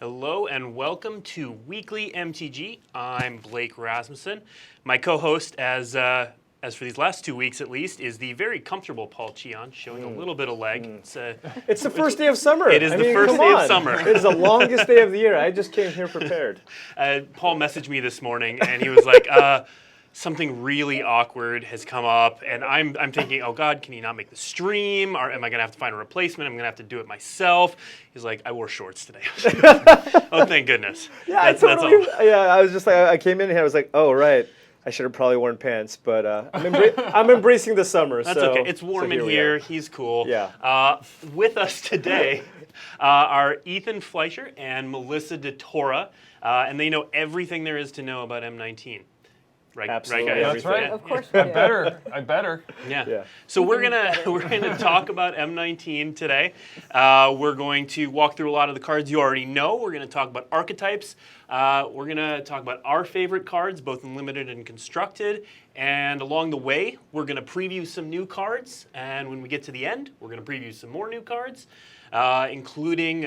Hello and welcome to Weekly MTG. I'm Blake Rasmussen. My co-host, as for these last 2 weeks at least, is the very comfortable Paul Cheon, showing a little bit of leg. It's the first day of summer. It is the first day of summer. It is the longest day of the year. I just came here prepared. Paul messaged me this morning and he was like, something really awkward has come up, and I'm thinking, oh God, can you not make the stream? Or am I gonna have to find a replacement? I'm gonna have to do it myself. He's like, I wore shorts today. Oh, thank goodness. Yeah, that's all. Yeah, I was just like, I came in here, I was like, oh right, I should have probably worn pants, but I'm embracing the summer. That's okay. It's warm in here. He's cool. Yeah. With us today are Ethan Fleischer and Melissa DeTora, and they know everything there is to know about M19. Right, absolutely. Right, guys? That's right. Yeah. Of course. I better. Yeah. So we're gonna talk about M19 today. We're going to walk through a lot of the cards you already know. We're gonna talk about archetypes. We're gonna talk about our favorite cards, both in limited and constructed. And along the way, we're gonna preview some new cards. And when we get to the end, we're gonna preview some more new cards, including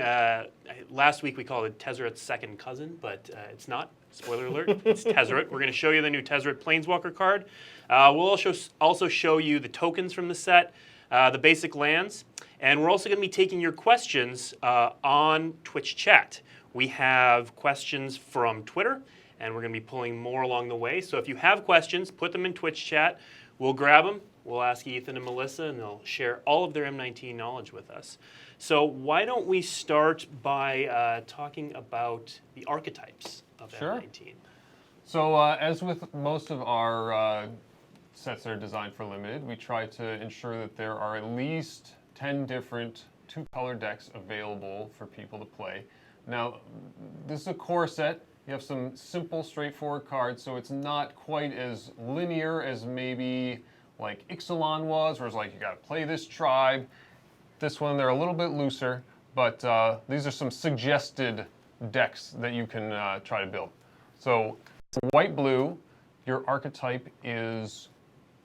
last week we called it Tezzeret's second cousin, but it's not. Spoiler alert, it's Tezzeret. We're going to show you the new Tezzeret Planeswalker card. We'll also show you the tokens from the set, the basic lands, and we're also going to be taking your questions on Twitch chat. We have questions from Twitter, and we're going to be pulling more along the way. So if you have questions, put them in Twitch chat. We'll grab them. We'll ask Ethan and Melissa, and they'll share all of their M19 knowledge with us. So why don't we start by talking about the archetypes of M19. So as with most of our sets that are designed for limited, we try to ensure that there are at least 10 different two-color decks available for people to play. Now, this is a core set. You have some simple, straightforward cards, so it's not quite as linear as maybe like Ixalan was, where it's like you got to play this tribe. This one, they're a little bit looser, but these are some suggested decks that you can try to build. So white-blue, your archetype is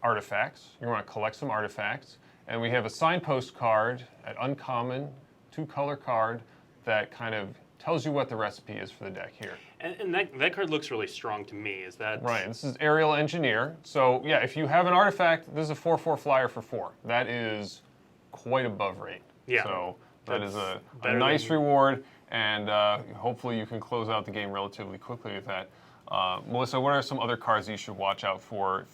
artifacts. You want to collect some artifacts. And we have a signpost card, an uncommon, two-color card that kind of tells you what the recipe is for the deck here. And that card looks really strong to me. Is that right? This is Aerial Engineer. So yeah, if you have an artifact, this is a 4/4 flyer for 4. That is quite above rate. Yeah. So that is a nice reward. And hopefully you can close out the game relatively quickly with that. Melissa, what are some other cards that you should watch out for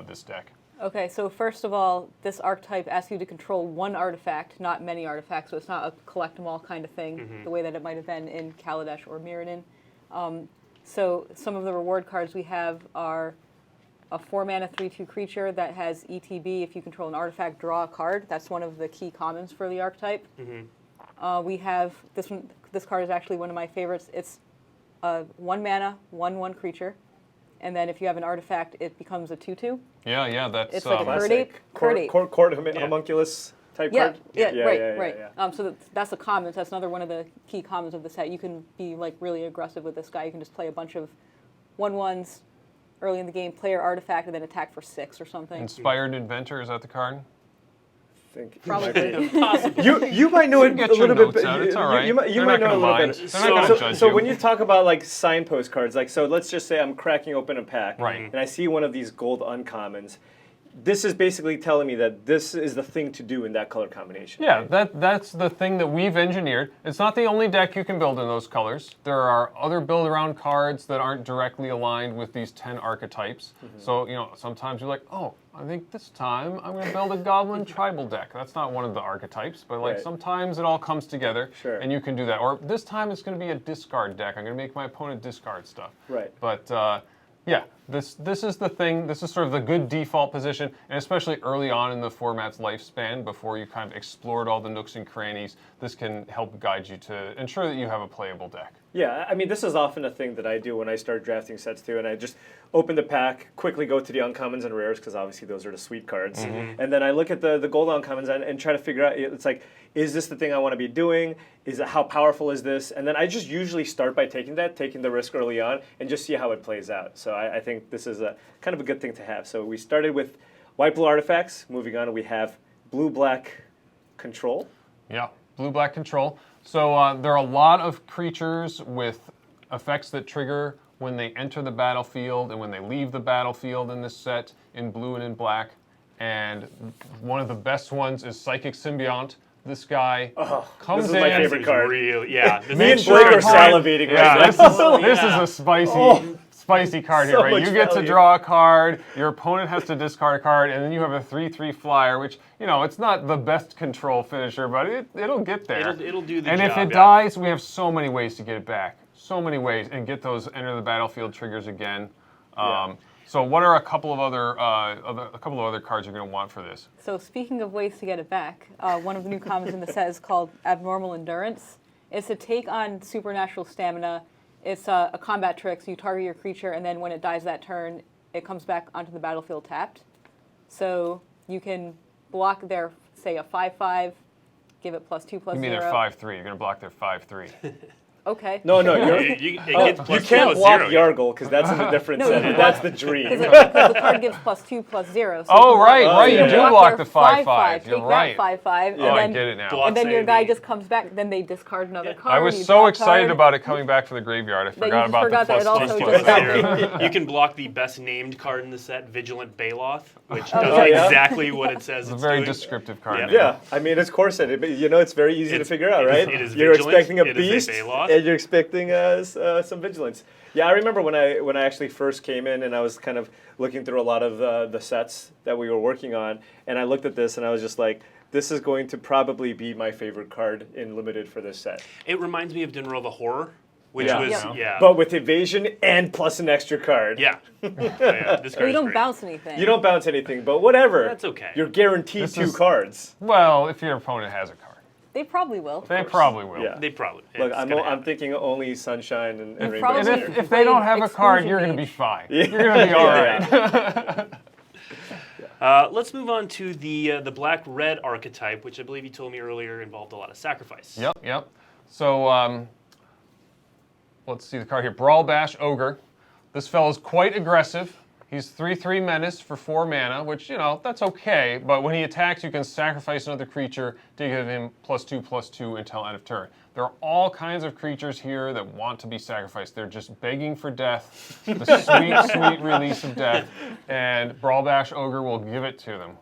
this deck? Okay, so first of all, this archetype asks you to control one artifact, not many artifacts, so it's not a collect them all kind of thing, the way that it might have been in Kaladesh or Mirrodin. So some of the reward cards we have are a 4-mana 3/2 creature that has ETB. If you control an artifact, draw a card. That's one of the key commons for the archetype. We have this one. This card is actually one of my favorites. It's a 1-mana, 1/1 creature, and then if you have an artifact, it becomes a 2/2. Yeah, that's it's like a Curd Ape. Court Homunculus type card. Right. So that's a common. That's another one of the key commons of the set. You can be like really aggressive with this guy. You can just play a bunch of 1/1s early in the game, play your artifact, and then attack for 6 or something. Inspired Inventor, is that the card? Probably. You might know it a little bit. It's all right. You might know it a little bit. They're not going to judge so you. when you talk about like signpost cards, like so, let's just say I'm cracking open a pack, right, and I see one of these gold uncommons. This is basically telling me that this is the thing to do in that color combination. Yeah, right? that's the thing that we've engineered. It's not the only deck you can build in those colors. There are other build-around cards that aren't directly aligned with these 10 archetypes. So, sometimes you're like, oh, I think this time I'm going to build a Goblin Tribal deck. That's not one of the archetypes, but like sometimes it all comes together, and you can do that. Or this time it's going to be a discard deck. I'm going to make my opponent discard stuff. Right. But yeah, this is the thing. This is sort of the good default position, and especially early on in the format's lifespan, before you kind of explored all the nooks and crannies, this can help guide you to ensure that you have a playable deck. Yeah, I mean, this is often a thing that I do when I start drafting sets too, and I just open the pack, quickly go to the uncommons and rares, because obviously those are the sweet cards, and then I look at the gold uncommons and try to figure out, it's like, is this the thing I want to be doing? How powerful is this? And then I just usually start by taking the risk early on, and just see how it plays out. So I think this is a kind of a good thing to have. So we started with white-blue artifacts. Moving on, we have blue-black control. Yeah, blue-black control. So there are a lot of creatures with effects that trigger when they enter the battlefield and when they leave the battlefield in this set in blue and in black. And one of the best ones is Psychic Symbiont. This guy comes this is in. my favorite card. Yeah. Me and Blake are salivating Yeah, right now. this is a spicy card so here, right? much You get to value. draw a card, your opponent has to discard a card, and then you have a 3/3 flyer, which, you know, it's not the best control finisher, but it'll get there. It'll do the and job. if it yeah. dies, we have so many ways to get it back. So many ways, and get those enter the battlefield triggers again. So what are a couple of other cards you're going to want for this? So speaking of ways to get it back, one of the new commons in the set is called Abnormal Endurance. It's a take on Supernatural Stamina. It's a combat trick, so you target your creature, and then when it dies that turn, it comes back onto the battlefield tapped. So you can block their, say, a 5/5, give it +2/+0. You mean they're 5/3. You're going to block their 5/3. Okay. No, It gets you plus can't plus block zero. Yargle because that's in a different No, set. you That's block- the dream. Because the card gives +2/+0. So Oh, you can right, block- right. yeah. You do block block their the 5/5. You're take right. that 5/5, Oh, I and get then it now. Block and then your save guy the- just comes back. Then they discard another card. I was you so draw a excited card. about it coming back for the graveyard. I you forgot just about forgot the that it plus also two, just plus got- zero. You can block the best named card in the set, Vigilant Baloth, which Oh, does yeah? exactly what it says It's a it's very doing. descriptive card. Yeah. name. Yeah, I mean, it's core set. It's very easy to It's- figure out, it is- right? it is You're Vigilant, expecting a it is a beast, Baloth. and you're expecting some vigilance. Yeah, I remember when I actually first came in and I was kind of looking through a lot of the sets that we were working on, and I looked at this and I was just like, this is going to probably be my favorite card in limited for this set. It reminds me of Dinro the Horror, which Yeah. was Yeah. But with evasion and plus an extra card. yeah. Yeah, this But card you is don't great. bounce anything. You don't bounce anything, but whatever. That's okay. You're guaranteed This 2 is- cards. Well, if your opponent has a card. They probably will. They probably will. Yeah. They probably. Look, it's I'm gonna happen. thinking only sunshine and rainbows. probably- And here. if they don't have a card, Exclusion you're going to be Mage. fine. Yeah. You're going to be all Yeah, right. Let's move on to the black-red archetype, which I believe you told me earlier involved a lot of sacrifice. Yep. So let's see the card here. Brawl Bash Ogre. This fellow's quite aggressive. He's 3/3 menace for 4 mana, which, you know, that's okay. But when he attacks, you can sacrifice another creature to give him +2/+2 until end of turn. There are all kinds of creatures here that want to be sacrificed. They're just begging for death, the sweet, sweet release of death. And Brawl Bash Ogre will give it to them.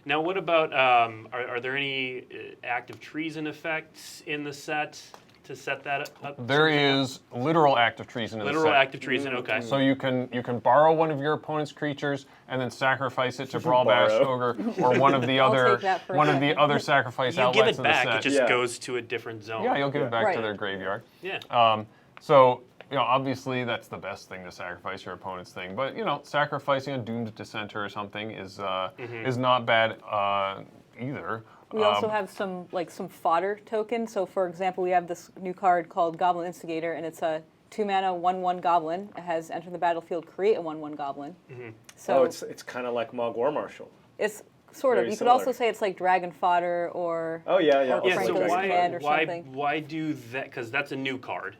Now, what about, are there any active treason effects in the set to set that up? There is literal active treason in the Literal set. active treason, okay. So you can borrow one of your opponent's creatures and then sacrifice it to Brawl Bash Borrow. Ogre or one of the I'll other take that for one a of the other sacrifice you give outlets it in the back, set. it just Yeah. goes to a different zone. Yeah, you'll give it back to Right. their graveyard. Yeah. So, you know, obviously that's the best thing to sacrifice your opponent's thing. But, you know, sacrificing a Doomed Dissenter or something is not bad either. We also have some fodder tokens. So for example, we have this new card called Goblin Instigator, and it's a 2-mana 1/1 goblin. It has enter the battlefield, create a 1/1 goblin. So Oh, it's kind of like Mog War Marshal. it's sort of. very You could similar. also say it's like dragon fodder or Oh yeah. Or Yeah, so Franco's why, Command or why, something. why do that? Because that's a new card.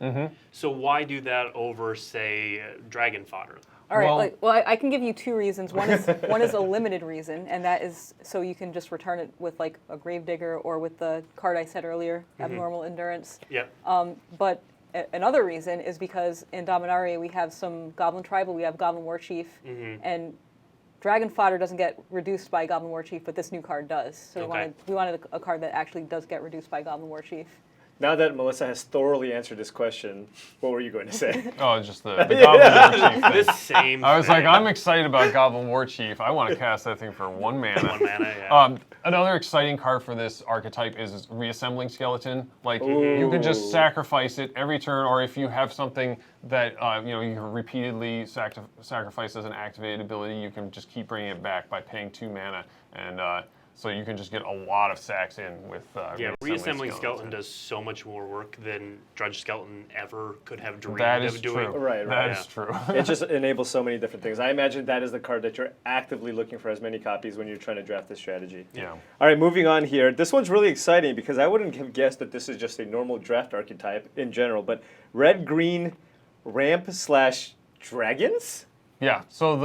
So why do that over, say, Dragon Fodder? All right. Well- Well, I can give you 2 reasons. One is a limited reason, and that is so you can just return it with like a Gravedigger or with the card I said earlier, Abnormal Endurance. Yeah. But another reason is because in Dominaria we have some Goblin Tribal, we have Goblin War Chief, and Dragon Fodder doesn't get reduced by Goblin War Chief, but this new card does. So Okay. we wanted a card that actually does get reduced by Goblin War Chief. Now that Melissa has thoroughly answered this question, what were you going to say? Oh, it's just the Goblin War Chief thing. This same. I was thing. like, I'm excited about Goblin War Chief. I want to cast that thing for 1 mana. 1 mana. Yeah. Another exciting card for this archetype is Reassembling Skeleton. Like, you can just sacrifice it every turn, or if you have something that you can repeatedly sacrifice as an activated ability, you can just keep bringing it back by paying 2 mana, and so you can just get a lot of sacks in with Reassembling Skeleton does so much more work than Drudge Skeleton ever could have dreamed That is of doing. true. Right, That right. is true. It just enables so many different things. I imagine that is the card that you're actively looking for as many copies when you're trying to draft this strategy. Yeah. All right, moving on here. This one's really exciting because I wouldn't have guessed that this is just a normal draft archetype in general, but red-green ramp/dragons? Yeah, so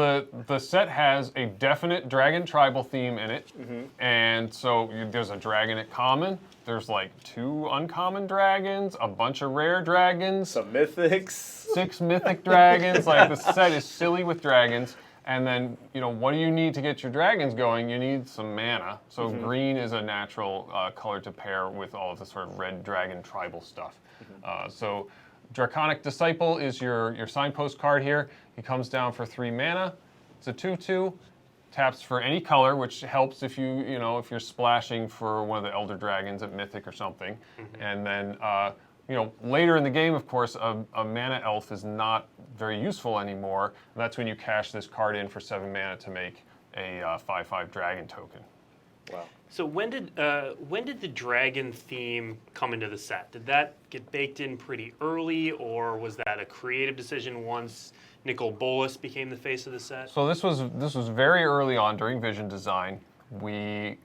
the set has a definite dragon tribal theme in it, and so there's a dragon at common. There's like 2 uncommon dragons, a bunch of rare dragons, Some mythics. 6 mythic dragons. Like the set is silly with dragons. And then, what do you need to get your dragons going? You need some mana. So green is a natural color to pair with all of the sort of red dragon tribal stuff. So Draconic Disciple is your signpost card here. He comes down for 3 mana. It's a 2/2. Taps for any color, which helps if if you're splashing for one of the Elder Dragons at Mythic or something. And then later in the game, of course, a mana elf is not very useful anymore. And that's when you cash this card in for 7 mana to make a 5/5 dragon token. Wow. So when did the dragon theme come into the set? Did that get baked in pretty early, or was that a creative decision once Nicol Bolas became the face of the set? So this was very early on during vision design. We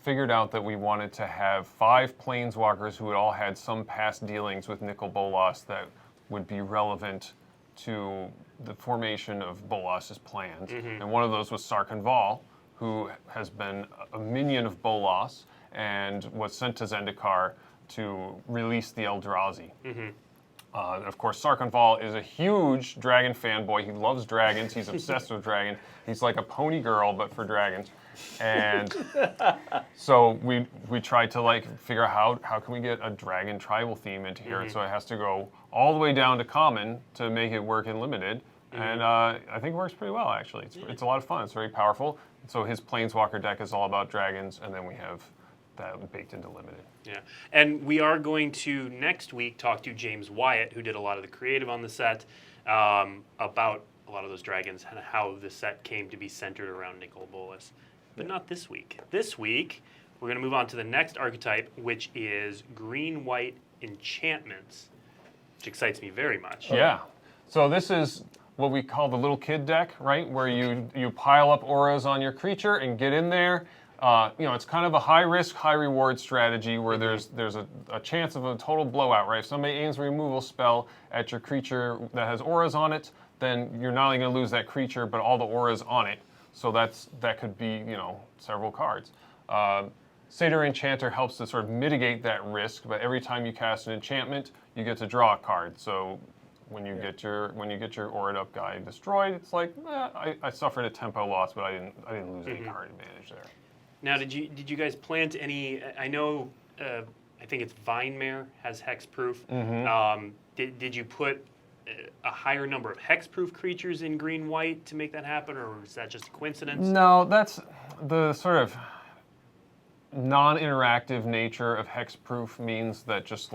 figured out that we wanted to have 5 planeswalkers who had all had some past dealings with Nicol Bolas that would be relevant to the formation of Bolas's plans. And one of those was Sarkhan Vol, who has been a minion of Bolas and was sent to Zendikar to release the Eldrazi. Of course, Sarkhan Vol is a huge dragon fanboy. He loves dragons. He's obsessed with dragon. He's like a pony girl, but for dragons. And so we tried to figure out how can we get a dragon tribal theme into here. So it has to go all the way down to common to make it work in limited. And I think it works pretty well, actually. It's a lot of fun. It's very powerful. So his Planeswalker deck is all about dragons, and then we have that baked into limited. Yeah, and we are going to next week talk to James Wyatt, who did a lot of the creative on the set, about a lot of those dragons and how the set came to be centered around Nicol Bolas. But not this week. This week, we're going to move on to the next archetype, which is green-white enchantments, which excites me very much. Yeah. So this is what we call the little kid deck, right? Where you pile up auras on your creature and get in there. It's kind of a high risk, high reward strategy where there's a chance of a total blowout, right? If somebody aims a removal spell at your creature that has auras on it, then you're not only going to lose that creature, but all the auras on it. So that could be several cards. Satyr Enchanter helps to sort of mitigate that risk, but every time you cast an enchantment, you get to draw a card. So when you get your Aura'd Up guy destroyed, it's like I suffered a tempo loss, but I didn't lose any card advantage there. Now, did you guys plant any? I know, I think it's Vinemare has hexproof. Did you put a higher number of hexproof creatures in green-white to make that happen, or is that just a coincidence? No, that's the sort of non-interactive nature of hexproof means that just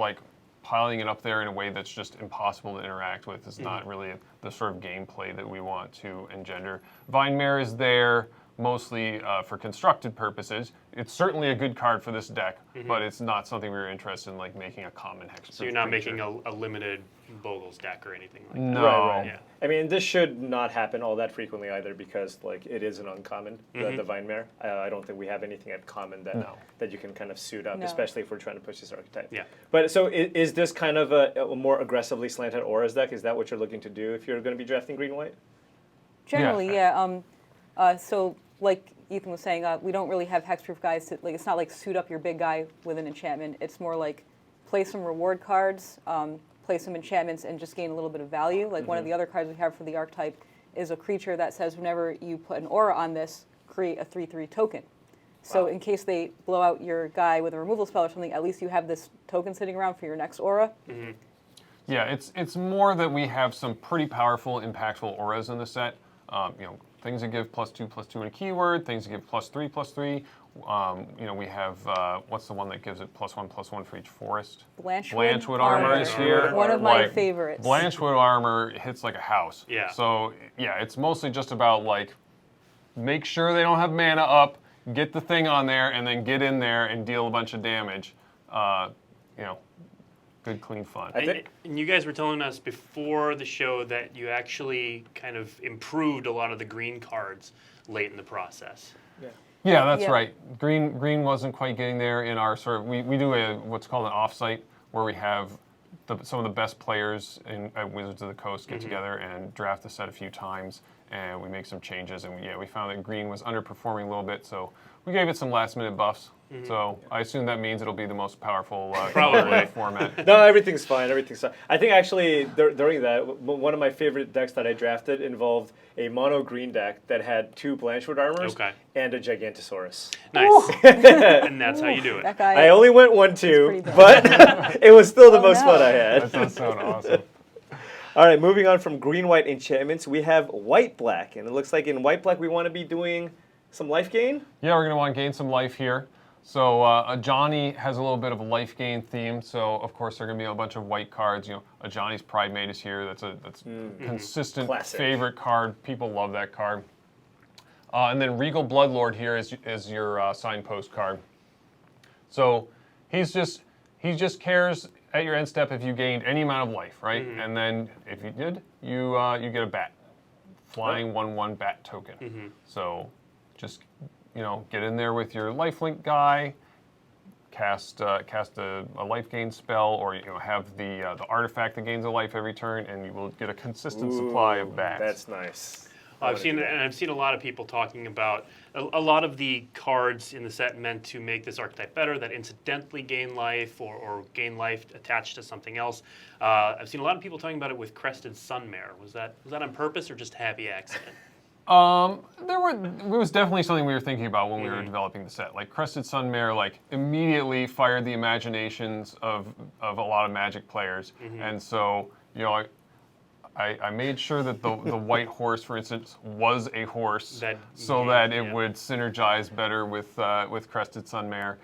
piling it up there in a way that's just impossible to interact with is not really the sort of gameplay that we want to engender. Vinemare is there mostly for constructed purposes. It's certainly a good card for this deck, but it's not something we were interested in making a common hexproof. So you're not creature. making a limited Bogle's deck or anything like that? No. Right. Yeah. I mean, this should not happen all that frequently either because it is an uncommon, the Vinemare. I don't think we have anything at common that you can kind of suit up, especially if we're trying to push this archetype. Yeah. But so is this kind of a more aggressively slanted auras deck? Is that what you're looking to do if you're going to be drafting green-white? Generally, yeah. So like Ethan was saying, we don't really have hexproof guys. It's not like suit up your big guy with an enchantment. It's more like play some reward cards, play some enchantments, and just gain a little bit of value. Like one of the other cards we have for the archetype is a creature that says whenever you put an aura on this, create a 3/3 token. So in case they blow out your guy with a removal spell or something, at least you have this token sitting around for your next aura. Yeah, it's more that we have some pretty powerful, impactful auras in the set. Things that give +2/+2 in a keyword, things that give +3/+3. We have what's the one that gives it +1/+1 for each forest? Blanchwood Armor is here. One of my favorites. Blanchwood Armor hits like a house. Yeah. So yeah, it's mostly just about make sure they don't have mana up, get the thing on there, and then get in there and deal a bunch of damage. Good, clean fun. And you guys were telling us before the show that you actually kind of improved a lot of the green cards late in the process. Yeah, that's right. Green wasn't quite getting there in our sort of, we do what's called an offsite where we have some of the best players at Wizards of the Coast get together and draft the set a few times and we make some changes. And we found that green was underperforming a little bit, so we gave it some last-minute buffs. So I assume that means it'll be the most powerful color in the format. No, everything's fine. Everything's fine. I think actually during that, one of my favorite decks that I drafted involved a mono green deck that had 2 Blanchwood armors and a Gigantosaurus. Nice. And that's how you do it. That guy. I only went 1-2, pretty bad. but it was still the most no. fun I had. That does sound awesome. All right, moving on from green-white enchantments, we have white-black. And it looks like in white-black we want to be doing some life gain. Yeah, we're going to want to gain some life here. So Johnny has a little bit of a life gain theme. So of course there are going to be a bunch of white cards. You know, a Johnny's Pride Mate is here. That's consistent Classic. favorite card. People love that card. And then Regal Bloodlord here is your signpost card. So he just cares at your end step if you gained any amount of life, right? And then if you did, you get a bat, flying 1/1 bat token. So just get in there with your lifelink guy, cast a life gain spell, or have the artifact that gains a life every turn, and you will get a consistent supply of bats. That's nice. I've seen a lot of people talking about a lot of the cards in the set meant to make this archetype better that incidentally gain life or gain life attached to something else. I've seen a lot of people talking about it with Crested Sunmare. Was that on purpose or just a happy accident? It was definitely something we were thinking about when we were developing the set. Like Crested Sunmare, immediately fired the imaginations of a lot of Magic players, and so I made sure that the white horse, for instance, was a horse, that it would synergize better with Crested Sunmare.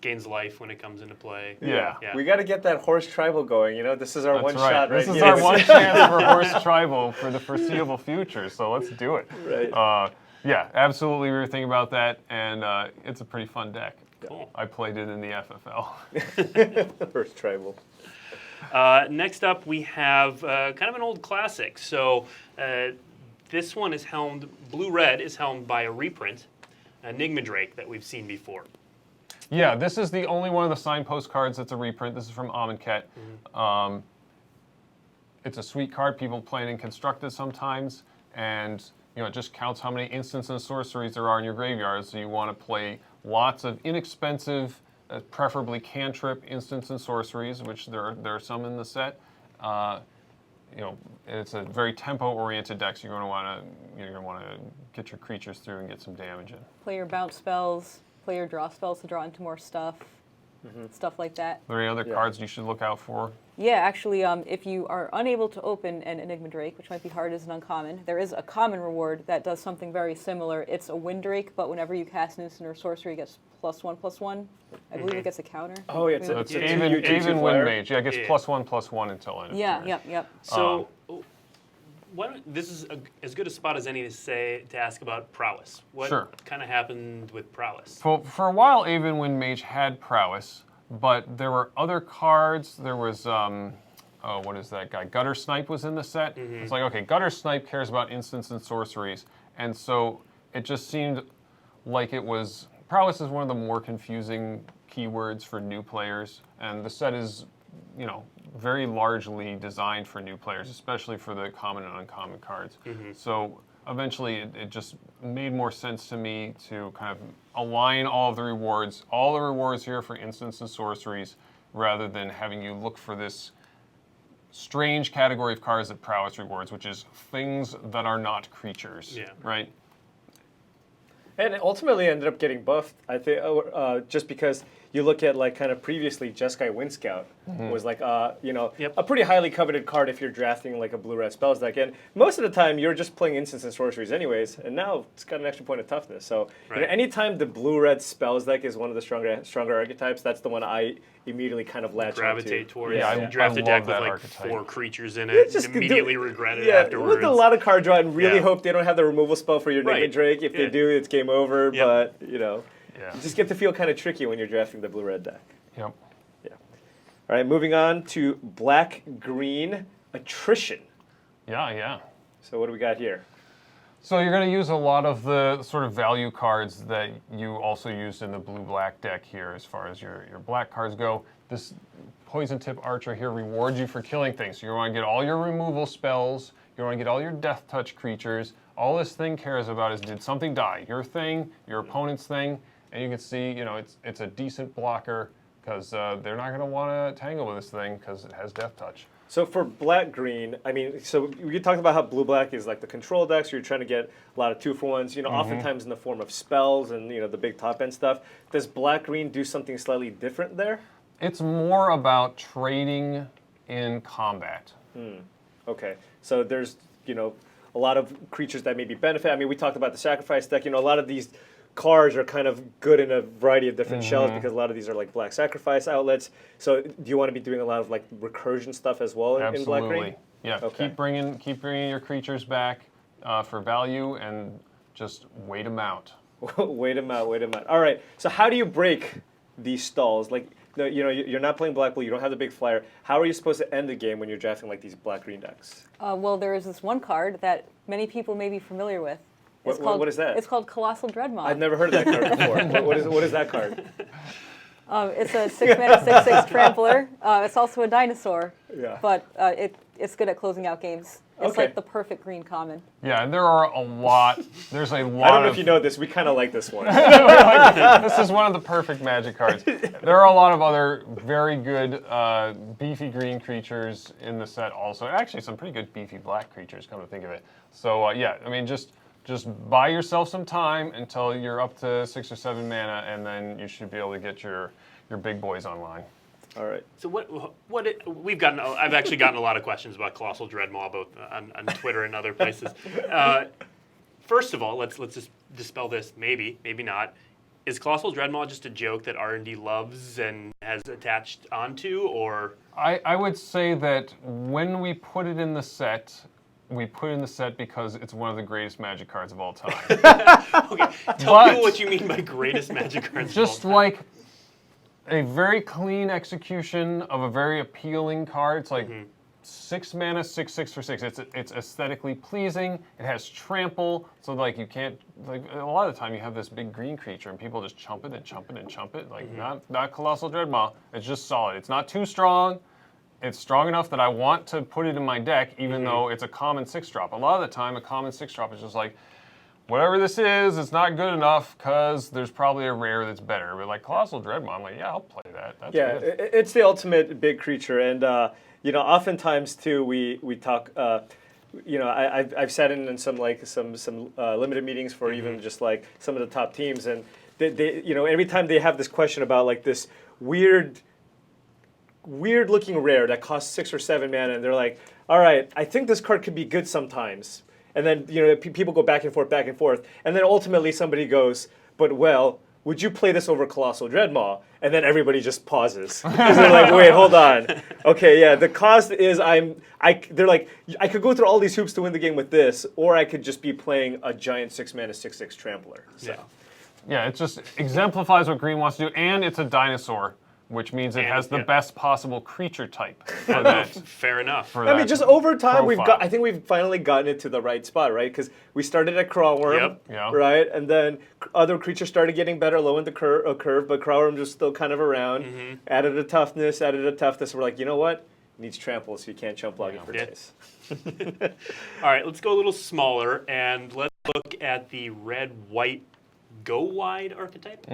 Gains life when it comes into play. Yeah. We got to get that horse tribal going. This is our That's one right. shot. This right is here. our one chance for horse tribal for the foreseeable future. So let's do it. Right. Yeah, absolutely. We were thinking about that, and it's a pretty fun deck. Cool. I played it in the FFL. Horse tribal. Next up, we have kind of an old classic. So this one is helmed, blue-red is helmed by a reprint, Enigma Drake, that we've seen before. Yeah, this is the only one of the signpost cards that's a reprint. This is from Amonkhet. It's a sweet card. People play it in Constructed sometimes, and it just counts how many instants and sorceries there are in your graveyard. So you want to play lots of inexpensive, preferably cantrip instants and sorceries, which there are some in the set. It's a very tempo-oriented deck, so you're going to want to get your creatures through and get some damage in. Play your bounce spells, play your draw spells to draw into more stuff, stuff like that. Are there any other cards you should look out for? Yeah, actually, if you are unable to open an Enigma Drake, which might be hard as an uncommon, there is a common reward that does something very similar. It's a Wind Drake, but whenever you cast an instant or sorcery, it gets +1/+1. I believe it gets a counter. Oh, yeah, it's It's a even Wind Mage. Yeah, it gets +1/+1 until end of turn. Yep. So this is as good a spot as any to ask about prowess. What kind of happened with prowess? For a while, Aven Wind Mage had prowess, but there were other cards. There was, what is that guy? Gutter Snipe was in the set. It's like, okay, Gutter Snipe cares about instants and sorceries, and so it just seemed like it was... Prowess is one of the more confusing keywords for new players, and the set is, very largely designed for new players, especially for the common and uncommon cards. So eventually it just made more sense to me to kind of align all the rewards here for instants and sorceries, rather than having you look for this strange category of cards that prowess rewards, which is things that are not creatures, right? And it ultimately ended up getting buffed, I think, just because you look at kind of previously Jeskai Wind Scout was a pretty highly coveted card if you're drafting a blue-red spells deck. And most of the time you're just playing instants and sorceries anyways, and now it's got an extra point of toughness. So anytime the blue-red spells deck is one of the stronger archetypes, that's the one I immediately kind of gravitate towards. Yeah, you draft a deck with archetype. 4 creatures in it, and immediately regret it afterwards. With a lot of card draw, and really hope they don't have the removal spell for your Enigma Drake. If they do, it's game over. But you just get to feel kind of tricky when you're drafting the blue-red deck. Yep. Yeah. All right, moving on to black-green attrition. Yeah. So what do we got here? So you're going to use a lot of the sort of value cards that you also used in the blue-black deck here as far as your black cards go. This Poison Tip Archer here rewards you for killing things. So you want to get all your removal spells You want to get all your death touch creatures. All this thing cares about is, did something die? Your thing, your opponent's thing, and you can see, it's a decent blocker because they're not going to want to tangle with this thing because it has death touch. So for black-green, I mean, so you talked about how blue-black is like the control decks. You're trying to get a lot of 2-for-1s, oftentimes in the form of spells and, the big top-end stuff. Does black-green do something slightly different there? It's more about trading in combat. Okay, so there's, a lot of creatures that maybe benefit. I mean, we talked about the sacrifice deck. A lot of these cards are kind of good in a variety of different shells because a lot of these are like black sacrifice outlets. So do you want to be doing a lot of like recursion stuff as well in black-green? Absolutely. Yeah. Okay. Keep bringing your creatures back for value and just wait them out. Wait them out. All right. So how do you break these stalls? Like, you're not playing black-blue. You don't have the big flyer. How are you supposed to end the game when you're drafting like these black-green decks? Well, there is this one card that many people may be familiar with. What is that? It's called Colossal Dreadmaw. I've never heard of that card before. What is that card? It's a 6-mana 6/6 trampler. It's also a dinosaur. Yeah. But it's good at closing out games. It's Okay. like the perfect green common. Yeah, and there are a lot. There's a lot. I don't know if you know this. We kind of like this one. This is one of the perfect Magic cards. There are a lot of other very good beefy green creatures in the set also. Actually, some pretty good beefy black creatures, come to think of it. So yeah, I mean, just buy yourself some time until you're up to 6 or 7 mana, and then you should be able to get your big boys online. All right. So I've actually gotten a lot of questions about Colossal Dreadmaw, both on Twitter and other places. First of all, let's just dispel this. Maybe not. Is Colossal Dreadmaw just a joke that R&D loves and has attached onto, or? I would say that when we put it in the set, we put it in the set because it's one of the greatest Magic cards of all time. Okay, tell people what you mean by greatest Magic cards. Just of all time. like a very clean execution of a very appealing card. It's like 6 mana, 6/6 for 6. It's aesthetically pleasing. It has trample, so like you can't a lot of the time you have this big green creature and people just chump it and chump it and chump it. Like not Colossal Dreadmaw. It's just solid. It's not too strong. It's strong enough that I want to put it in my deck, even though it's a common 6-drop. A lot of the time, a common 6-drop is just like, whatever this is, it's not good enough because there's probably a rare that's better. But like Colossal Dreadmaw, I'm like, yeah, I'll play that. That's good. It's the ultimate big creature, and oftentimes too we talk. I've sat in some limited meetings for even just like some of the top teams, and they every time they have this question about like this weird looking rare that costs 6 or 7 mana, and they're like, all right, I think this card could be good sometimes. And then people go back and forth, and then ultimately somebody goes, but would you play this over Colossal Dreadmaw? And then everybody just pauses. Because they're like, wait, hold on. Okay, yeah, the cost is they're like, I could go through all these hoops to win the game with this, or I could just be playing a giant 6-mana 6/6 trampler. So. Yeah, it just exemplifies what green wants to do, and it's a dinosaur, which means it has the best possible creature type for that. Fair enough. I mean, just over time, I think we've finally gotten it to the right spot, right? Because we started at Crawworm, right? And then other creatures started getting better low in the curve, but Crawworm just still kind of around. Added a toughness. We're like, you know what? It needs trample, so you can't chump block it for days. All right, let's go a little smaller, and let's look at the red-white go-wide archetype.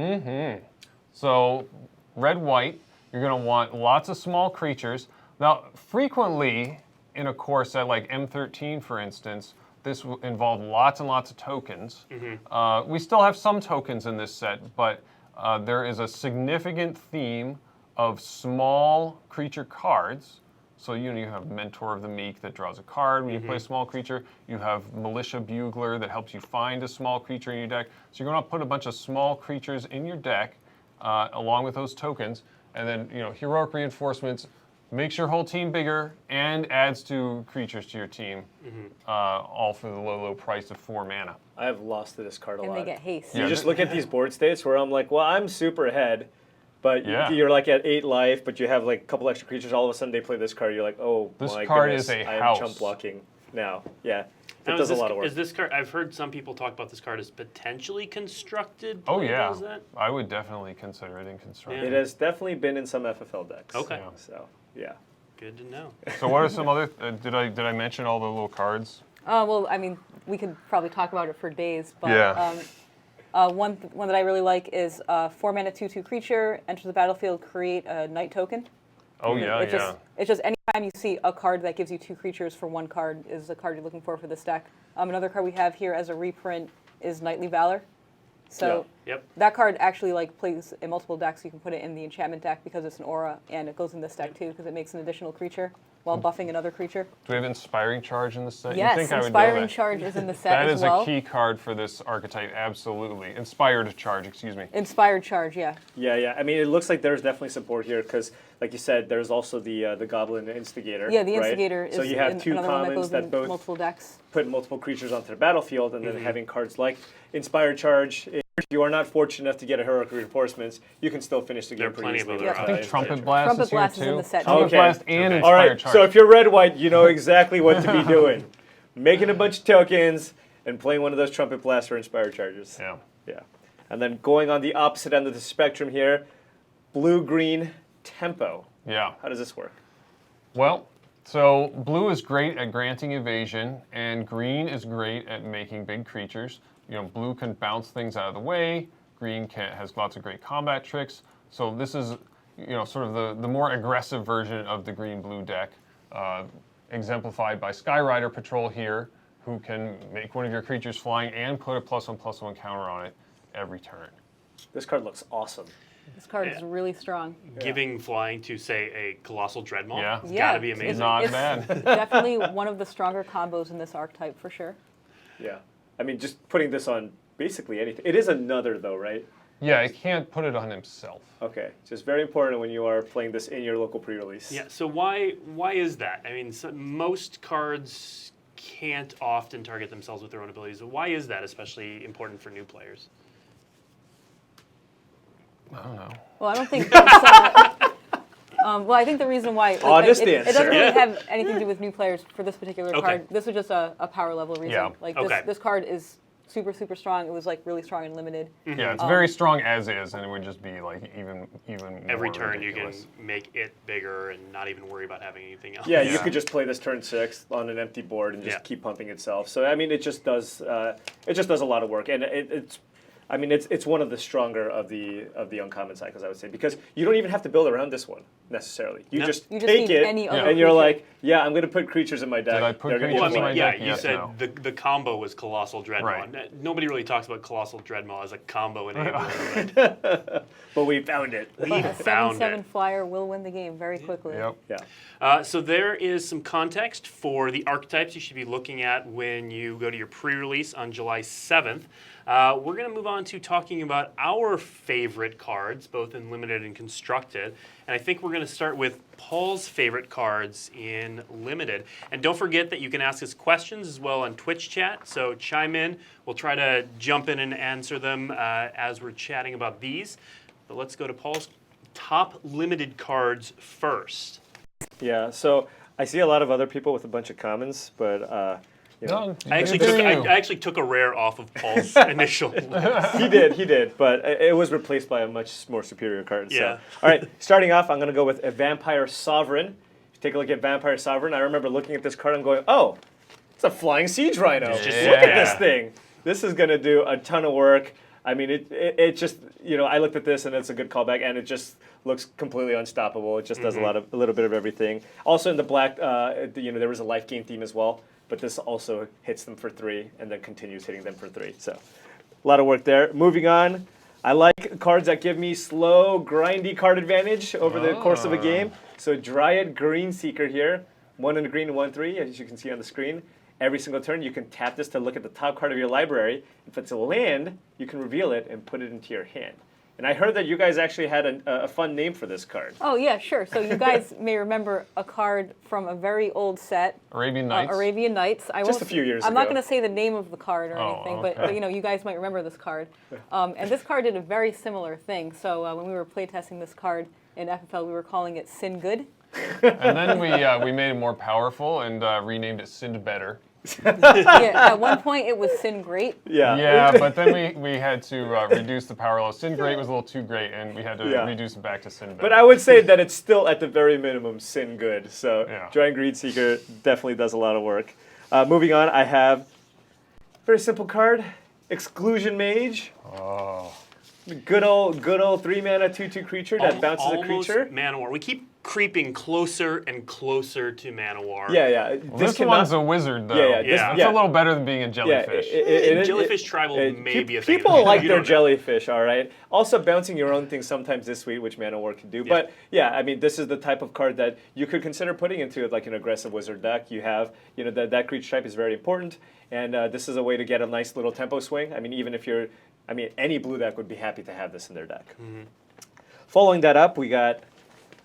So red-white, you're going to want lots of small creatures. Now, frequently in a core set like M13, for instance, this will involve lots and lots of tokens. We still have some tokens in this set, but there is a significant theme of small creature cards. So you have Mentor of the Meek that draws a card when you play a small creature. You have Militia Bugler that helps you find a small creature in your deck. So you're going to put a bunch of small creatures in your deck along with those tokens. And then, Heroic Reinforcements makes your whole team bigger and adds 2 creatures to your team, all for the low price of 4 mana. I have lost to this card a lot. And they get haste. You just look at these board states where I'm like, well, I'm super ahead, but you're like at 8 life, but you have like a couple extra creatures. All of a sudden they play this card. You're like, oh this my card goodness, is a I house. am chump blocking now. Yeah. Now, It does a lot of work. Is this card? I've heard some people talk about this card as potentially constructed. Oh yeah, Is that? I would definitely consider it in construction. It has definitely been in some FFL decks. Okay. Yeah. So, yeah. Good to know. So what are some other? Did I mention all the little cards? Well, I mean, we could probably talk about it for days, but Yeah. one that I really like is 4-mana 2/2 creature, enters the battlefield, create a night token. Oh yeah, It's just anytime you see a card that gives you 2 creatures for 1 card is the card you're looking for this deck. Another card we have here as a reprint is Knightly Valor. So Yep. that card actually plays in multiple decks. You can put it in the enchantment deck because it's an aura, and it goes in this deck too because it makes an additional creature while buffing another creature. Do we have Inspiring Charge in the set? Yes, You'd think I would know Inspiring that. Charge is in the set That as is well. a key card for this archetype, absolutely. Inspired Charge, excuse me. Inspired Charge, yeah. Yeah. I mean, it looks like there's definitely support here because, like you said, there's also the Goblin Instigator. Yeah, the right? Instigator is so you have 2 another one that commons goes that in both multiple decks. put multiple creatures onto the battlefield, and then having cards like Inspired Charge. If you are not fortunate enough to get a Heroic Reinforcements, you can still finish the There game are plenty pretty of easily. other with, I think Inspired Trumpet Charge. Blast Trumpet is here Blast is too. in the set, Trumpet too. Okay. Blast and Okay. Inspired All right, Charge. so if you're red-white, you know exactly what to be doing. Making a bunch of tokens and playing one of those Trumpet Blasts or Inspired Charges. Yeah. And then going on the opposite end of the spectrum here, blue-green tempo. Yeah. How does this work? Well, so blue is great at granting evasion, and green is great at making big creatures. You know, blue can bounce things out of the way. Green has lots of great combat tricks. So this is, sort of the more aggressive version of the green-blue deck, exemplified by Skyrider Patrol here, who can make one of your creatures flying and put a +1/+1 counter on it every turn. This card looks awesome. This card is really strong. Giving flying to, say, a Colossal Dreadmaw. Yeah. It's Yeah, got to be it's- amazing. Not It's bad. definitely one of the stronger combos in this archetype for sure. Yeah. I mean, just putting this on basically anything. It is another, though, right? Yeah, he can't put it on himself. Okay. Just very important when you are playing this in your local pre-release. Yeah, so why is that? I mean, most cards can't often target themselves with their own abilities. So why is that especially important for new players? I don't know. Well, I don't think. Well, I think the reason why Honest it answer. doesn't really Yeah. have anything to do with new players for this particular Okay. card. This is just a power level reason. Yeah. Like Okay. this card is super strong. It was like really strong and limited. Yeah, it's very strong as is, and it would just be like even more Every turn ridiculous. you can make it bigger and not even worry about having anything else. Yeah, you Yeah. could just play this turn 6 on an empty board and just Yeah. keep pumping itself. So I mean, it just does a lot of work, and it's one of the stronger of the uncommon cycles, I would say, because you don't even have to build around this one necessarily. You No. just You just take need it, any other and you're creature. like, yeah, I'm going to put creatures in my deck. Did I put They're gonna Well, I creatures get mean, in my flying. yeah, deck? you Yes, said no. the combo was Colossal Dreadmaw. Right. Nobody really talks about Colossal Dreadmaw as a combo enabler. but But we found it. we But a found 7/7 it. flyer will win the game very quickly. Yep. Yeah. So there is some context for the archetypes you should be looking at when you go to your pre-release on July 7th. We're going to move on to talking about our favorite cards, both in Limited and Constructed. And I think we're going to start with Paul's favorite cards in Limited. And don't forget that you can ask us questions as well on Twitch chat. So chime in. We'll try to jump in and answer them as we're chatting about these. But let's go to Paul's top Limited cards first. Yeah. So I see a lot of other people with a bunch of commons, but No, I actually good took for you. I actually took a rare off of Paul's initial. he did, but it was replaced by a much more superior card. Yeah. So. All right, starting off, I'm going to go with a Vampire Sovereign. If you take a look at Vampire Sovereign, I remember looking at this card and going, oh, it's a Flying Siege Rhino. Just- Look at this yeah. thing. This is going to do a ton of work. I mean, it just, I looked at this and it's a good callback, and it just looks completely unstoppable. It just does a little bit of everything. Also in the black, there was a life gain theme as well, but this also hits them for 3 and then continues hitting them for 3. So a lot of work there. Moving on, I like cards that give me slow, grindy card advantage over the course of a game. So Dryad Greenseeker here, 1 in a green, 1/3, as you can see on the screen. Every single turn, you can tap this to look at the top card of your library. If it's a land, you can reveal it and put it into your hand. And I heard that you guys actually had a fun name for this card. Oh yeah, sure. So you guys may remember a card from a very old set, Arabian Nights. Arabian Nights. Just a few years I'm not ago. going to say the name of the card or Oh, anything, okay. but you guys might remember this card. And this card did a very similar thing. So when we were playtesting this card in FFL, we were calling it Sin Good. And then we made it more powerful and renamed it Sinned Better. Yeah, at one point it was Sin Great. Yeah. Yeah, but then we had to reduce the power level. Sin Great was a little too great, and we had to Yeah. reduce it back to Sin Bad. But I would say that it's still at the very minimum Sin Good. So Yeah. Giant Greedseeker definitely does a lot of work. Moving on, I have very simple card, Exclusion Mage. Oh. Good old 3-mana 2/2 creature that bounces a Almost creature. Manowar. We keep creeping closer and closer to Manowar. Yeah. Well, this one's a wizard, though. Yeah. Yeah. It's a little better than being a jellyfish. Jellyfish Tribal may be a thing. People like You their don't know. jellyfish, all right? Also, bouncing your own things sometimes is sweet, which Manowar can do. But yeah, I mean, this is the type of card that you could consider putting into like an aggressive wizard deck. You have, that creature type is very important, and this is a way to get a nice little tempo swing. I mean, even if you're, any blue deck would be happy to have this in their deck. Mm-hmm. Following that up, we got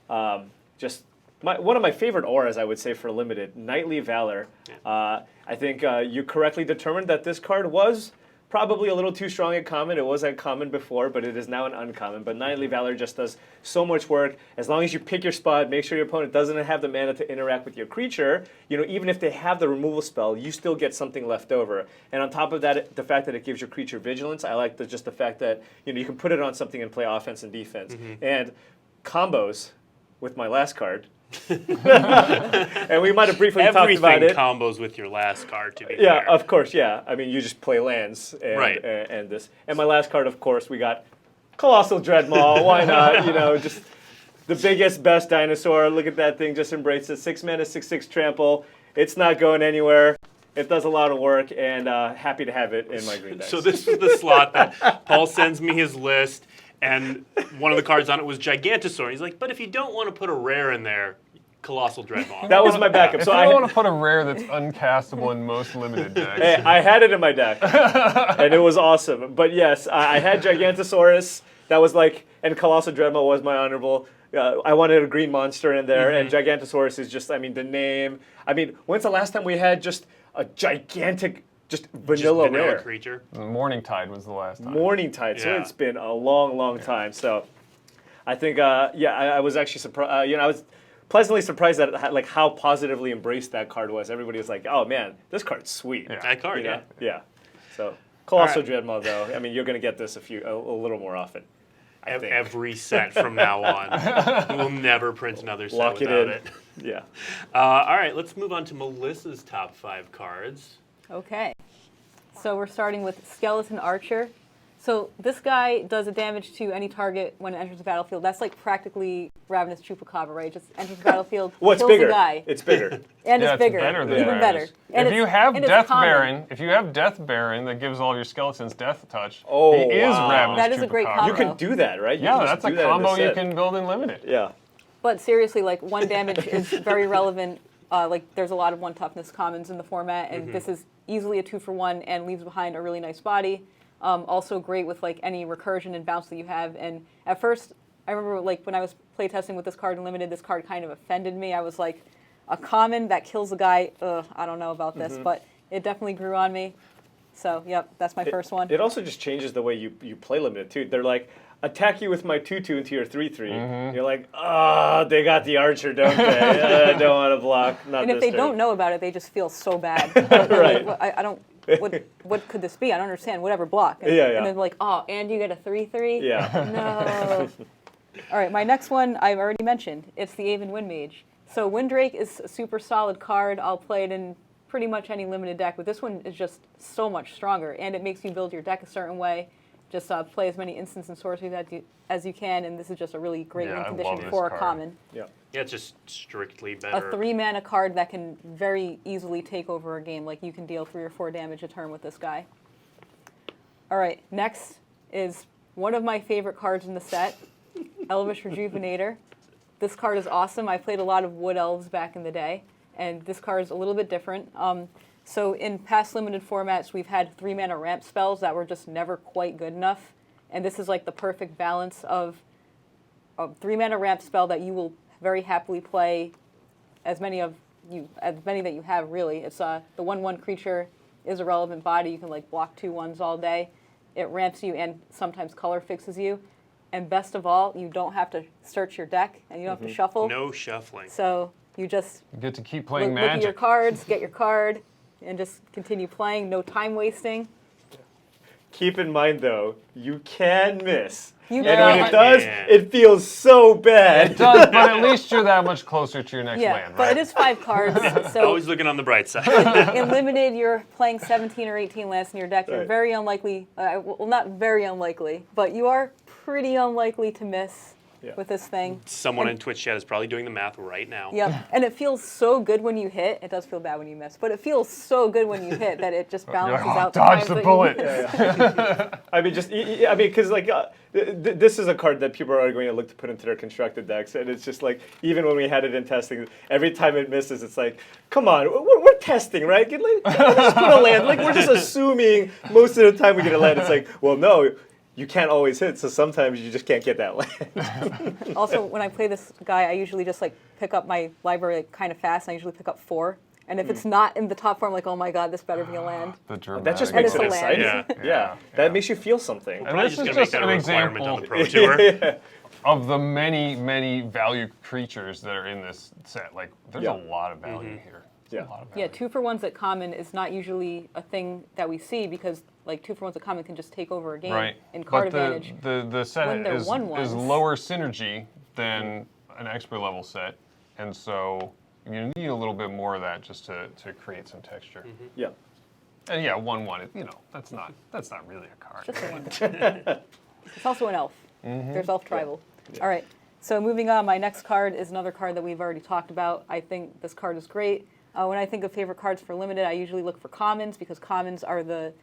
one of my favorite auras, I would say, for limited, Knightly Valor. I think you correctly determined that this card was probably a little too strong at common. It was at common before, but it is now an uncommon. But Knightly Valor just does so much work. As long as you pick your spot, make sure your opponent doesn't have the mana to interact with your creature, even if they have the removal spell, you still get something left over. And on top of that, the fact that it gives your creature vigilance, I like just the fact that you can put it on something and play offense and defense. And combos with my last card. And we might have briefly talked about it. Everything combos with your last card, to be Yeah, fair. of course, yeah. You just play lands and, Right. and this. And my last card, of course, we got Colossal Dreadmaw. Why not? Just the biggest, best dinosaur. Look at that thing, just embrace it. 6-mana, 6/6 trample. It's not going anywhere. It does a lot of work, and happy to have it in my green decks. So this is the slot that Paul sends me his list, and one of the cards on it was Gigantosaur. He's like, but if you don't want to put a rare in there, Colossal Dreadmaw. That was my backup. If So you I don't want to put a rare that's uncastable in most limited decks. Hey, I had it in my deck, and it was awesome. But yes, I had Gigantosaurus. That was and Colossal Dreadmaw was my honorable. I wanted a green monster in there, and Gigantosaurus is just, the name. When's the last time we had just a gigantic, just vanilla rare? creature. Morning Tide was the last time. Morning Tide. So Yeah. it's been a long time. So I think, I was actually surprised. I was pleasantly surprised at how positively embraced that card was. Everybody was like, "Oh man, this card's sweet." Yeah. That card, yeah. Yeah. So Colossal All right. Dreadmaw, though. You're going to get this a little more often. I think. Every set from now on. We will never print another set Lock it without in. it. Yeah. All right, let's move on to Melissa's top 5 cards. Okay. So we're starting with Skeleton Archer. So this guy does a damage to any target when it enters the battlefield. That's like practically Ravenous Chupacabra, right? Just enters the battlefield, What's kills bigger? the guy. It's bigger. And Yeah, it's bigger. better than even rares. better. And If you it's- have and it's Death common. Baron, that gives all your skeletons Death Touch. Oh, he is wow. Ravenous That is a great Chupacabra. combo. You can do that, right? You Yeah, can just that's a do that in combo the you set. can build in limited. Yeah. But seriously, 1 damage is very relevant. There's a lot of 1 toughness commons in the format, and this is easily a 2-for-1 and leaves behind a really nice body. Also great with any recursion and bounce that you have. And at first, I remember when I was playtesting with this card in limited, this card kind of offended me. I was like, a common that kills a guy. I don't know about this, but it definitely grew on me. So yep, that's my first one. It also just changes the way you play limited too. They're like, attack you with my 2/2 into your 3/3. You're like, they got the archer, don't they? I don't want to block. Not And if this they turn. don't know about it, they just feel so bad. Right. I don't. What could this be? I don't understand. Whatever, block. And, Yeah. And then and you get a 3/3. Yeah. No. All right, my next one I've already mentioned. It's the Aven Windmage. So Windrake is a super solid card. I'll play it in pretty much any limited deck, but this one is just so much stronger, and it makes you build your deck a certain way. Just play as many instants and sorceries as you can, and this is just a really great win I condition love this for a card. common. Yeah. Yeah, it's just strictly A better. 3-mana card that can very easily take over a game. You can deal 3 or 4 damage a turn with this guy. All right, next is one of my favorite cards in the set, Elvish Rejuvenator. This card is awesome. I played a lot of Wood Elves back in the day, and this card is a little bit different. So in past limited formats, we've had 3-mana ramp spells that were just never quite good enough, and this is the perfect balance of a 3-mana ramp spell that you will very happily play as many that you have, really. It's the 1/1 creature is a relevant body. You can block 2/1s all day. It ramps you and sometimes color fixes you. And best of all, you don't have to search your deck and you don't have to shuffle. No shuffling. So you just You get to keep playing look at your Magic. cards, get your card, and just continue playing. No time wasting. Keep in mind, though, you can miss. You And when can. it does, Yeah. it feels so bad. It does, but at least you're that much closer to your next Yeah, land, but right? it is 5 cards, so Always looking on the bright side. in limited, you're playing 17 or 18 lands in your deck. You're Right. very unlikely, well, not very unlikely, but you are pretty unlikely to miss with this thing. Someone in Twitch chat is probably doing the math right now. Yep, and it feels so good when you hit. It does feel bad when you miss, but it feels so good when you hit that it just balances You're like, out. dodge times the that you bullet. miss. I mean, because like this is a card that people are going to look to put into their constructed decks, and it's just like even when we had it in testing, every time it misses, it's like, come on, we're testing, right? Let's just put a land. Like we're just assuming most of the time we get a land. It's like, well, no. You can't always hit, so sometimes you just can't get that land. Also, when I play this guy, I usually just like pick up my library like, kind of fast, and I usually pick up 4. And if it's not in the top 4, I'm like, oh my god, this better be a land. The That just dramatic makes it And it's a land. exciting. Yeah. That makes you feel something. And Probably this just is gonna make just that an a requirement on the example Pro Tour. of the many, many value creatures that are in this set. Like, there's Yeah. a lot of value here. Yeah. A lot of Yeah, value. 2-for-1s at common is not usually a thing that we see because like 2-for-1s at common can just take over a game Right. in card But advantage. the set When they're is 1/1s. lower synergy than an expert level set, and so you need a little bit more of that just to create some texture. Yeah. And yeah, 1/1, that's not really a card. Just a 1. It's also an elf. There's elf tribal. All right. So moving on, my next card is another card that we've already talked about. I think this card is great. When I think of favorite cards for limited, I usually look for commons because commons are the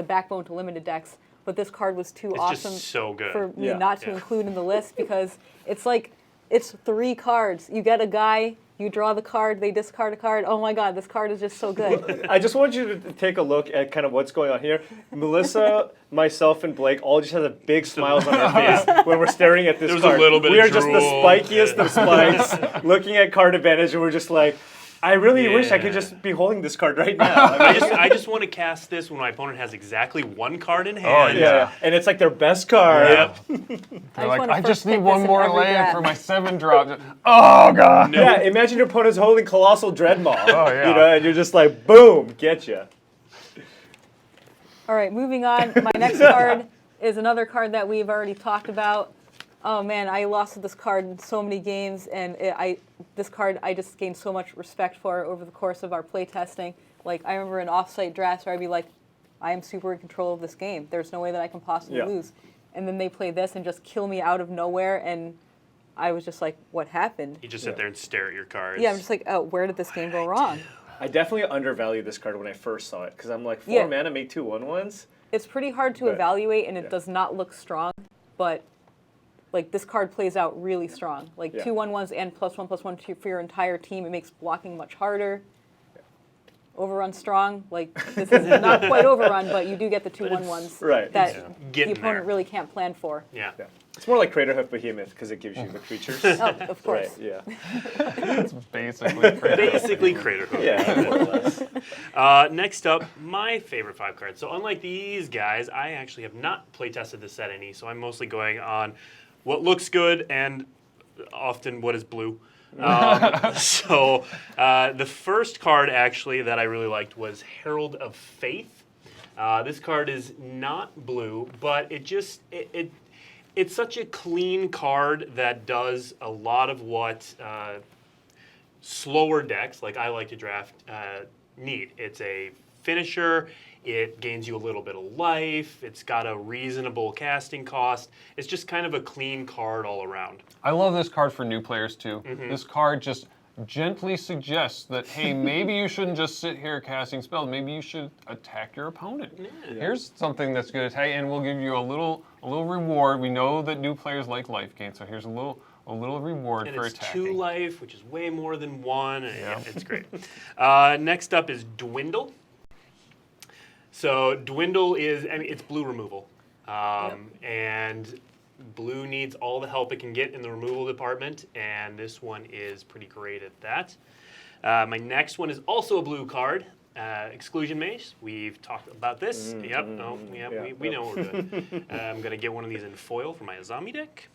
backbone to limited decks. But this card was too It's awesome just so good. for me Yeah. not to include in the list because it's 3 cards. You get a guy, you draw the card, they discard a card. Oh my god, this card is just so good. I just want you to take a look at kind of what's going on here. Melissa, myself, and Blake all just have a big smiles on our face when we're staring at this There was a card. little bit we of are just the drool. spikiest of spikes, looking at card advantage, and we're just like, I really wish I could Yeah. just be holding this card right now. I just want to cast this when my opponent has exactly 1 card in hand. Yeah, and it's like their best card. Yep. They're like, wanna I just first need pick one this in more every land draft. for my 7 drop. Oh god. Yeah, imagine your opponent's holding Colossal Dreadmaw. Oh, yeah. You know, and you're just like, boom, getcha. All right, moving on. My next card is another card that we've already talked about. Oh man, I lost to this card in so many games, and this card I just gained so much respect for over the course of our play testing. Like I remember in off-site drafts where I'd be like, I am super in control of this game. There's no way that I can possibly lose. And then they play this and just kill me out of nowhere, and I was just like, what happened? You just sit there and stare at your cards. Yeah, I'm just like, oh, where did this game go wrong? I definitely undervalued this card when I first saw it, because I'm like, 4 Yeah. mana, make 2 1/1s? It's pretty hard to But- evaluate, and it yeah. does not look strong, but like this card plays out really strong. Like Yeah. 2 1/1s and +1/+1 for your entire team. It makes blocking much harder. Overrun strong. Like this is not quite overrun, but you do get the 2 1/1s Right. that It's the getting opponent there. really can't plan for. Yeah. Yeah. It's more like Craterhoof Behemoth, because it gives you the creatures. Oh, of Right, course. yeah. It's basically crazy. Basically, Crater Hook. Yeah, more or less. Next up, my favorite 5 cards. So unlike these guys, I actually have not play tested this set any, so I'm mostly going on what looks good and often what is blue. So the first card actually that I really liked was Herald of Faith. This card is not blue, but it's such a clean card that does a lot of what slower decks, like I like to draft, need. It's a finisher. It gains you a little bit of life. It's got a reasonable casting cost. It's just kind of a clean card all around. I love this card for new players too. This card just gently suggests that, hey, maybe you shouldn't just sit here casting spells. Maybe you should attack your opponent. Here's something that's good attack, and we'll give you a little reward. We know that new players like life gain, so here's a little reward And for it's attacking. 2 life, which is way more than 1. And Yeah. it's great. Next up is Dwindle. So Dwindle is, it's blue removal. And blue needs all the help it can get in the removal department, and this one is pretty great at that. My next one is also a blue card, Exclusion Maze. We've talked about this. We know what we're doing. I'm going to get one of these in foil for my Azami deck.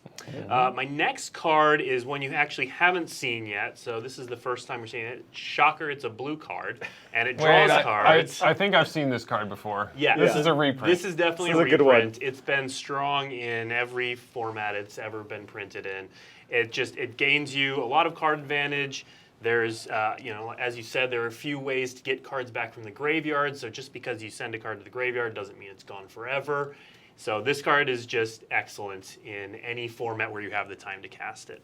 My next card is one you actually haven't seen yet, so this is the first time we're seeing it. Shocker, it's a blue card, and it draws cards. I think I've seen this card before. Yeah. This is a reprint. This is definitely This is a a good one. reprint. It's been strong in every format it's ever been printed in. It gains you a lot of card advantage. There's, as you said, there are a few ways to get cards back from the graveyard. So just because you send a card to the graveyard doesn't mean it's gone forever. So this card is just excellent in any format where you have the time to cast it.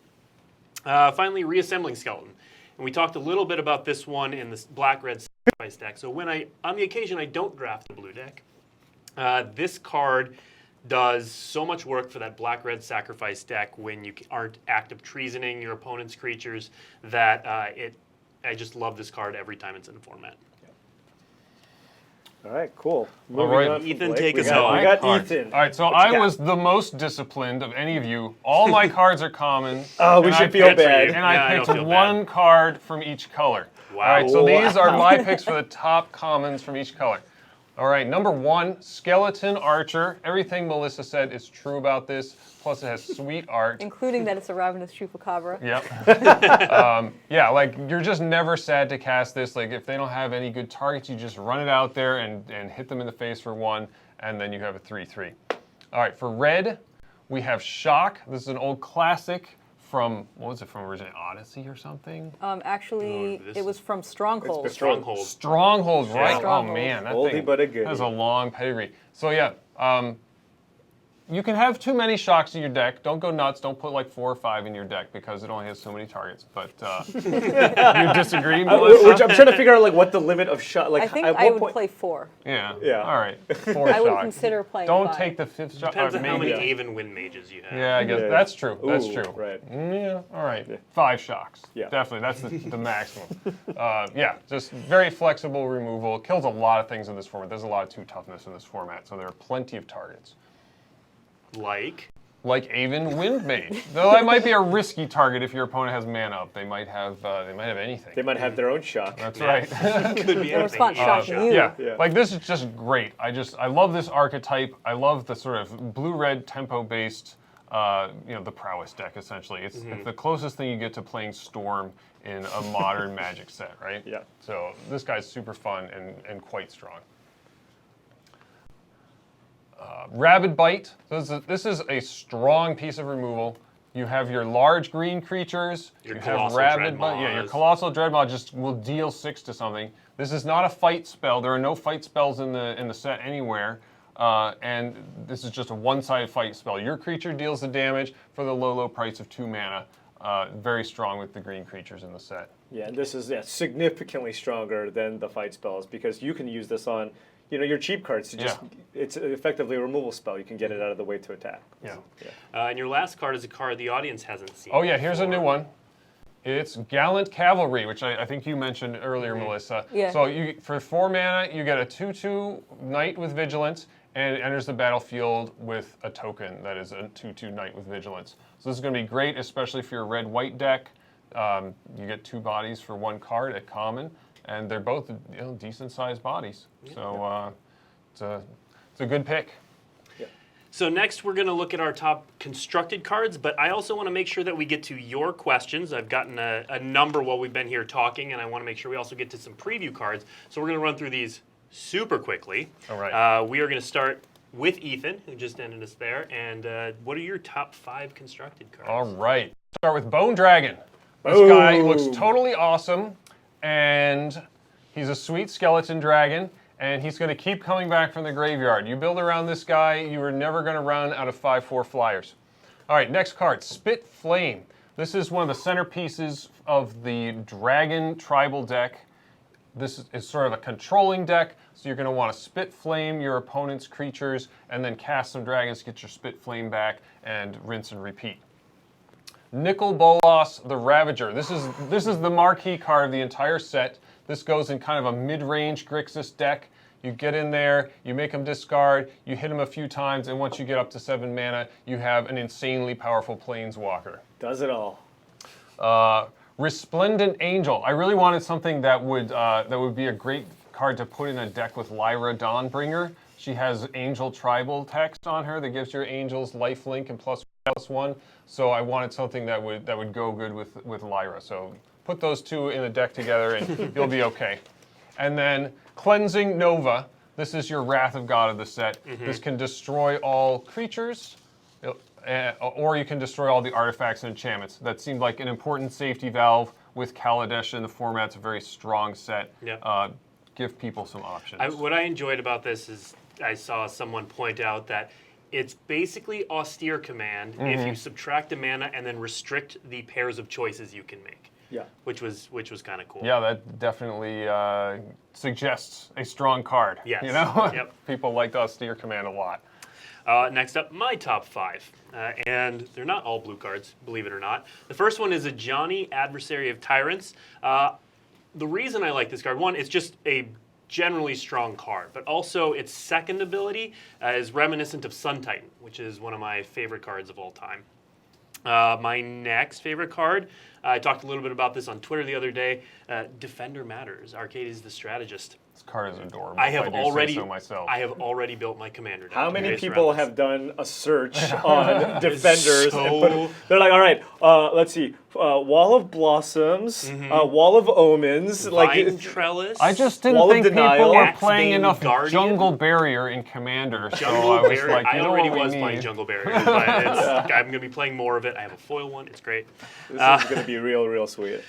Finally, Reassembling Skeleton. And we talked a little bit about this one in the black-red sacrifice deck. So on the occasion I don't draft the blue deck, this card does so much work for that black-red sacrifice deck when you aren't active treasoning your opponent's creatures that I just love this card every time it's in the format. All right, cool. All right. On from Ethan, Blake. take We us got- home. We got Card. Ethan. All right, so What you I got? was the most disciplined of any of you. All my cards are common. Oh, we and should I feel picked- bad. And Yeah, I I don't picked feel one card from each color. Wow. All right, so these are Wow. my picks for the top commons from each color. All right, number 1, Skeleton Archer. Everything Melissa said is true about this. Plus, it has sweet art. Including that it's a Ravenous Chupacabra. Yep. Yeah, like you're just never sad to cast this. Like if they don't have any good targets, you just run it out there and hit them in the face for 1, and then you have a 3/3. All right, for red, we have Shock. This is an old classic from, what was it from originally? Odyssey or something? Actually, Oh, this- it was from Stronghold. It's Stronghold. Stronghold, right? Stronghold. Oh man, that Oldie thing but a goodie. has a long pedigree. So yeah, you can have too many Shocks in your deck. Don't go nuts. Don't put like 4 or 5 in your deck because it only has so many targets. But you disagree, Melissa? Which I'm trying to figure out like what the limit of shot. Like I think at I what would point? play 4. Yeah. Yeah. All right. 4 I would Shocks. consider playing Don't 5. take the 5th shot. Depends on how many maybe. Aven Wind Mages you have. Yeah, I guess Yeah. that's true. That's Ooh, true. right. Yeah. All right. 5 Shocks. Yeah. Definitely. That's the maximum. Yeah. Just very flexible removal. Kills a lot of things in this format. There's a lot of 2 toughness in this format, so there are plenty of targets. Like Aven Wind Mage. Though that might be a risky target if your opponent has mana up. They might have anything. They might have their own shock. That's Yeah. right. Could be In anything. response, Yeah, shocking you. Yeah. Yeah. Like this is just great. I love this archetype. I love the sort of blue-red tempo-based, the prowess deck essentially. It's the closest thing you get to playing Storm in a modern Magic set, right? Yeah. So this guy's super fun and quite strong. Rabid Bite. So this is a strong piece of removal. You have your large green creatures. Your you have Colossal Rabid Bite. Yeah, your Dreadmaws. Colossal Dreadmaw just will deal 6 to something. This is not a fight spell. There are no fight spells in the set anywhere. And this is just a one-sided fight spell. Your creature deals the damage for the low price of 2 mana. Very strong with the green creatures in the set. Yeah, and this is significantly stronger than the fight spells because you can use this on, your cheap cards to just. It's effectively a removal spell. You can get it out of the way to attack. Yeah. And your last card is a card the audience hasn't seen. Oh yeah, here's a new before. one. It's Gallant Cavalry, which I think you mentioned earlier, Melissa. Yeah. So for 4 mana, you get a 2/2 Knight with Vigilance, and it enters the battlefield with a token that is a 2/2 Knight with Vigilance. So this is going to be great, especially for your red-white deck. You get 2 bodies for 1 card at common, and they're both decent-sized bodies. So it's a good pick. So next we're going to look at our top constructed cards, but I also want to make sure that we get to your questions. I've gotten a number while we've been here talking, and I want to make sure we also get to some preview cards. So we're going to run through these super quickly. All right. We are going to start with Ethan, who just ended us there. And what are your top 5 constructed cards? All right. Start with Bone Dragon. This Boom. guy looks totally awesome, and he's a sweet skeleton dragon, and he's going to keep coming back from the graveyard. You build around this guy, you are never going to run out of 5/4 flyers. All right, next card, Spit Flame. This is one of the centerpieces of the Dragon tribal deck. This is sort of a controlling deck, so you're going to want to Spit Flame your opponent's creatures, and then cast some dragons, get your Spit Flame back, and rinse and repeat. Nicol Bolas, the Ravager. This is the marquee card of the entire set. This goes in kind of a mid-range Grixis deck. You get in there, you make them discard, you hit them a few times, and once you get up to 7 mana, you have an insanely powerful Planeswalker. Does it all. Resplendent Angel. I really wanted something that would be a great card to put in a deck with Lyra Dawnbringer. She has Angel Tribal text on her that gives your Angels lifelink and +1. So I wanted something that would go good with Lyra. So put those two in a deck together and you'll be okay. And then Cleansing Nova. This is your Wrath of God of the set. This can destroy all creatures, or you can destroy all the artifacts and enchantments. That seemed like an important safety valve with Kaladesh in the format. It's a very strong set. Yeah. Give people some options. What I enjoyed about this is I saw someone point out that it's basically austere command if you subtract the mana and then restrict the pairs of choices you can make. Yeah. Which was kind of cool. Yeah, that definitely suggests a strong card. Yes. You know? Yep. People liked austere command a lot. Next up, my top 5. And they're not all blue cards, believe it or not. The first one is a Johnny, Adversary of Tyrants. The reason I like this card, one, it's just a generally strong card, but also its second ability is reminiscent of Sun Titan, which is one of my favorite cards of all time. My next favorite card, I talked a little bit about this on Twitter the other day, Defender Matters, Arcades the Strategist. This card is adorable. I have already built my commander deck. How many based people around this. have done a search on defenders so- and they're like, all right, let's see, Wall of Blossoms, Wall of Omens, Vine Trellis. I just didn't Wall of think Denial. people were Axebane playing enough Guardian. Jungle Barrier in Commander. So Jungle I was Barrier. like, you I know already what we was need? playing Jungle Barrier, but I'm going to be playing more of it. I have a foil one. It's great. This is going to be real sweet.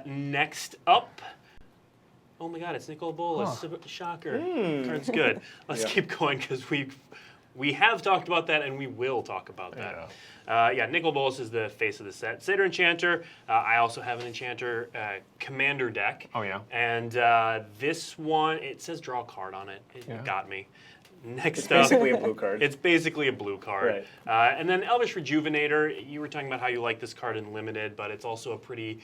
Next up, oh my God, it's Nicol Bolas. Shocker. Card's good. Let's keep going because we have talked about that and we will talk about that. Nicol Bolas is the face of the set. Satyr Enchanter. I also have an Enchanter commander deck. Oh, yeah. And this one, it says draw a card on it. It got me. Next It's up, basically a blue card. it's basically a blue card. Right. And then Elvish Rejuvenator, you were talking about how you like this card in Limited, but it's also a pretty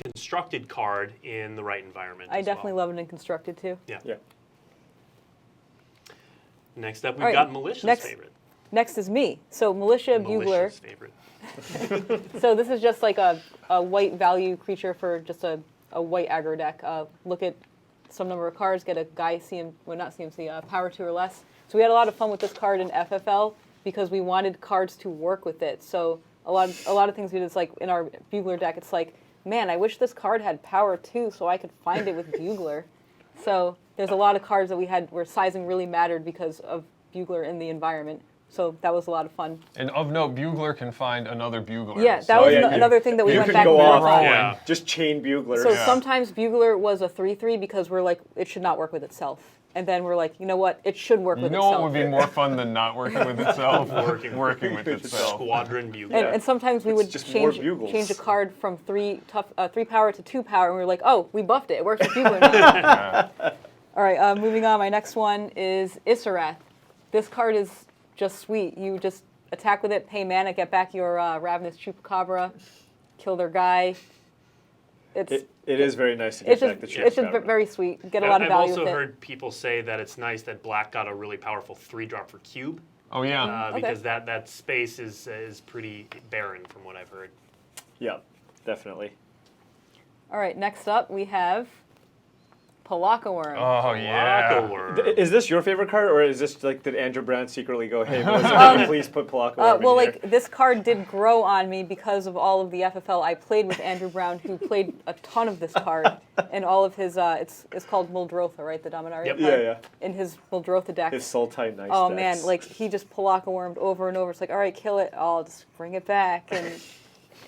constructed card in the right environment. I as definitely well. love it in constructed too. Yeah. Yeah. Next up, we've All right, got Malicia's next- favorite. Next is me. So Militia Bugler. Malicia's favorite. So this is just like a white value creature for just a white aggro deck. Look at some number of cards, get a guy power 2 or less. So we had a lot of fun with this card in FFL because we wanted cards to work with it. So a lot of things we did is like in our Bugler deck, it's like, man, I wish this card had power 2 so I could find it with Bugler. So there's a lot of cards that we had where sizing really mattered because of Bugler in the environment. So that was a lot of fun. And of note, Bugler can find another Bugler. Yeah, that So was yeah, another thing that we you went could back go and off forth on. Yeah. just chain buglers. So sometimes Bugler was a 3/3 because we're like, it should not work with itself. And then we're like, you know what, it should work You with know itself. what would be more fun than not working with itself? Working with itself. Squadron Bugler. And sometimes we It's would just more change bugles. a card from 3 power to 2 power, and we were like, oh, we buffed it. It works with Bugler now. All right, moving on. My next one is Isarath. This card is just sweet. You just attack with it, pay mana, get back your Ravenous Chupacabra, kill their guy. It is very nice to get It's back just, the it's just very sweet. Get a lot of I've value also with it. heard people say that it's nice that black got a really powerful 3-drop for cube. Oh, yeah. Okay. Because that space is pretty barren from what I've heard. Yeah, definitely. All right, next up we have Palaka Worm. Oh, yeah. Lackaworm. Is this your favorite card, or is this like, did Andrew Brown secretly go, hey, Melissa, please put Palaka Worm Well, in like here? this card did grow on me because of all of the FFL I played with Andrew Brown, who played a ton of this card, and all of his it's called Muldrotha, right? The Dominaria Yep. card. Yeah. In his Muldrotha deck. His Sultai Nice Oh decks. man, like he just Palaka Wormed over and over. It's like, all right, kill it. I'll just bring it back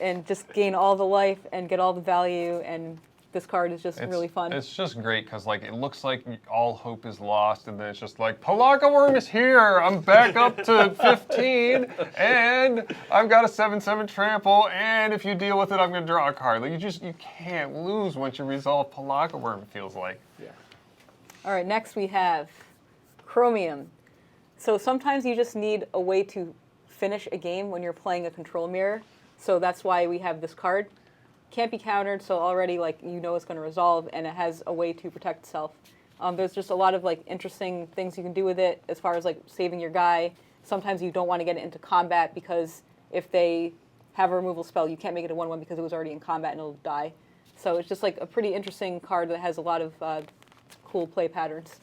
and just gain all the life and get all the value. And this card is just really fun. It's just great because like it looks like all hope is lost, and then it's just like Palaka Worm is here. I'm back up to 15, and I've got a 7/7 trample. And if you deal with it, I'm going to draw a card. Like you can't lose once you resolve Palaka Worm. It feels like. Yeah. All right, next we have Chromium. So sometimes you just need a way to finish a game when you're playing a control mirror. So that's why we have this card. Can't be countered, so already like you know it's going to resolve, and it has a way to protect itself. There's just a lot of like interesting things you can do with it as far as like saving your guy. Sometimes you don't want to get it into combat because if they have a removal spell, you can't make it a 1/1 because it was already in combat and it'll die. So it's just like a pretty interesting card that has a lot of cool play patterns.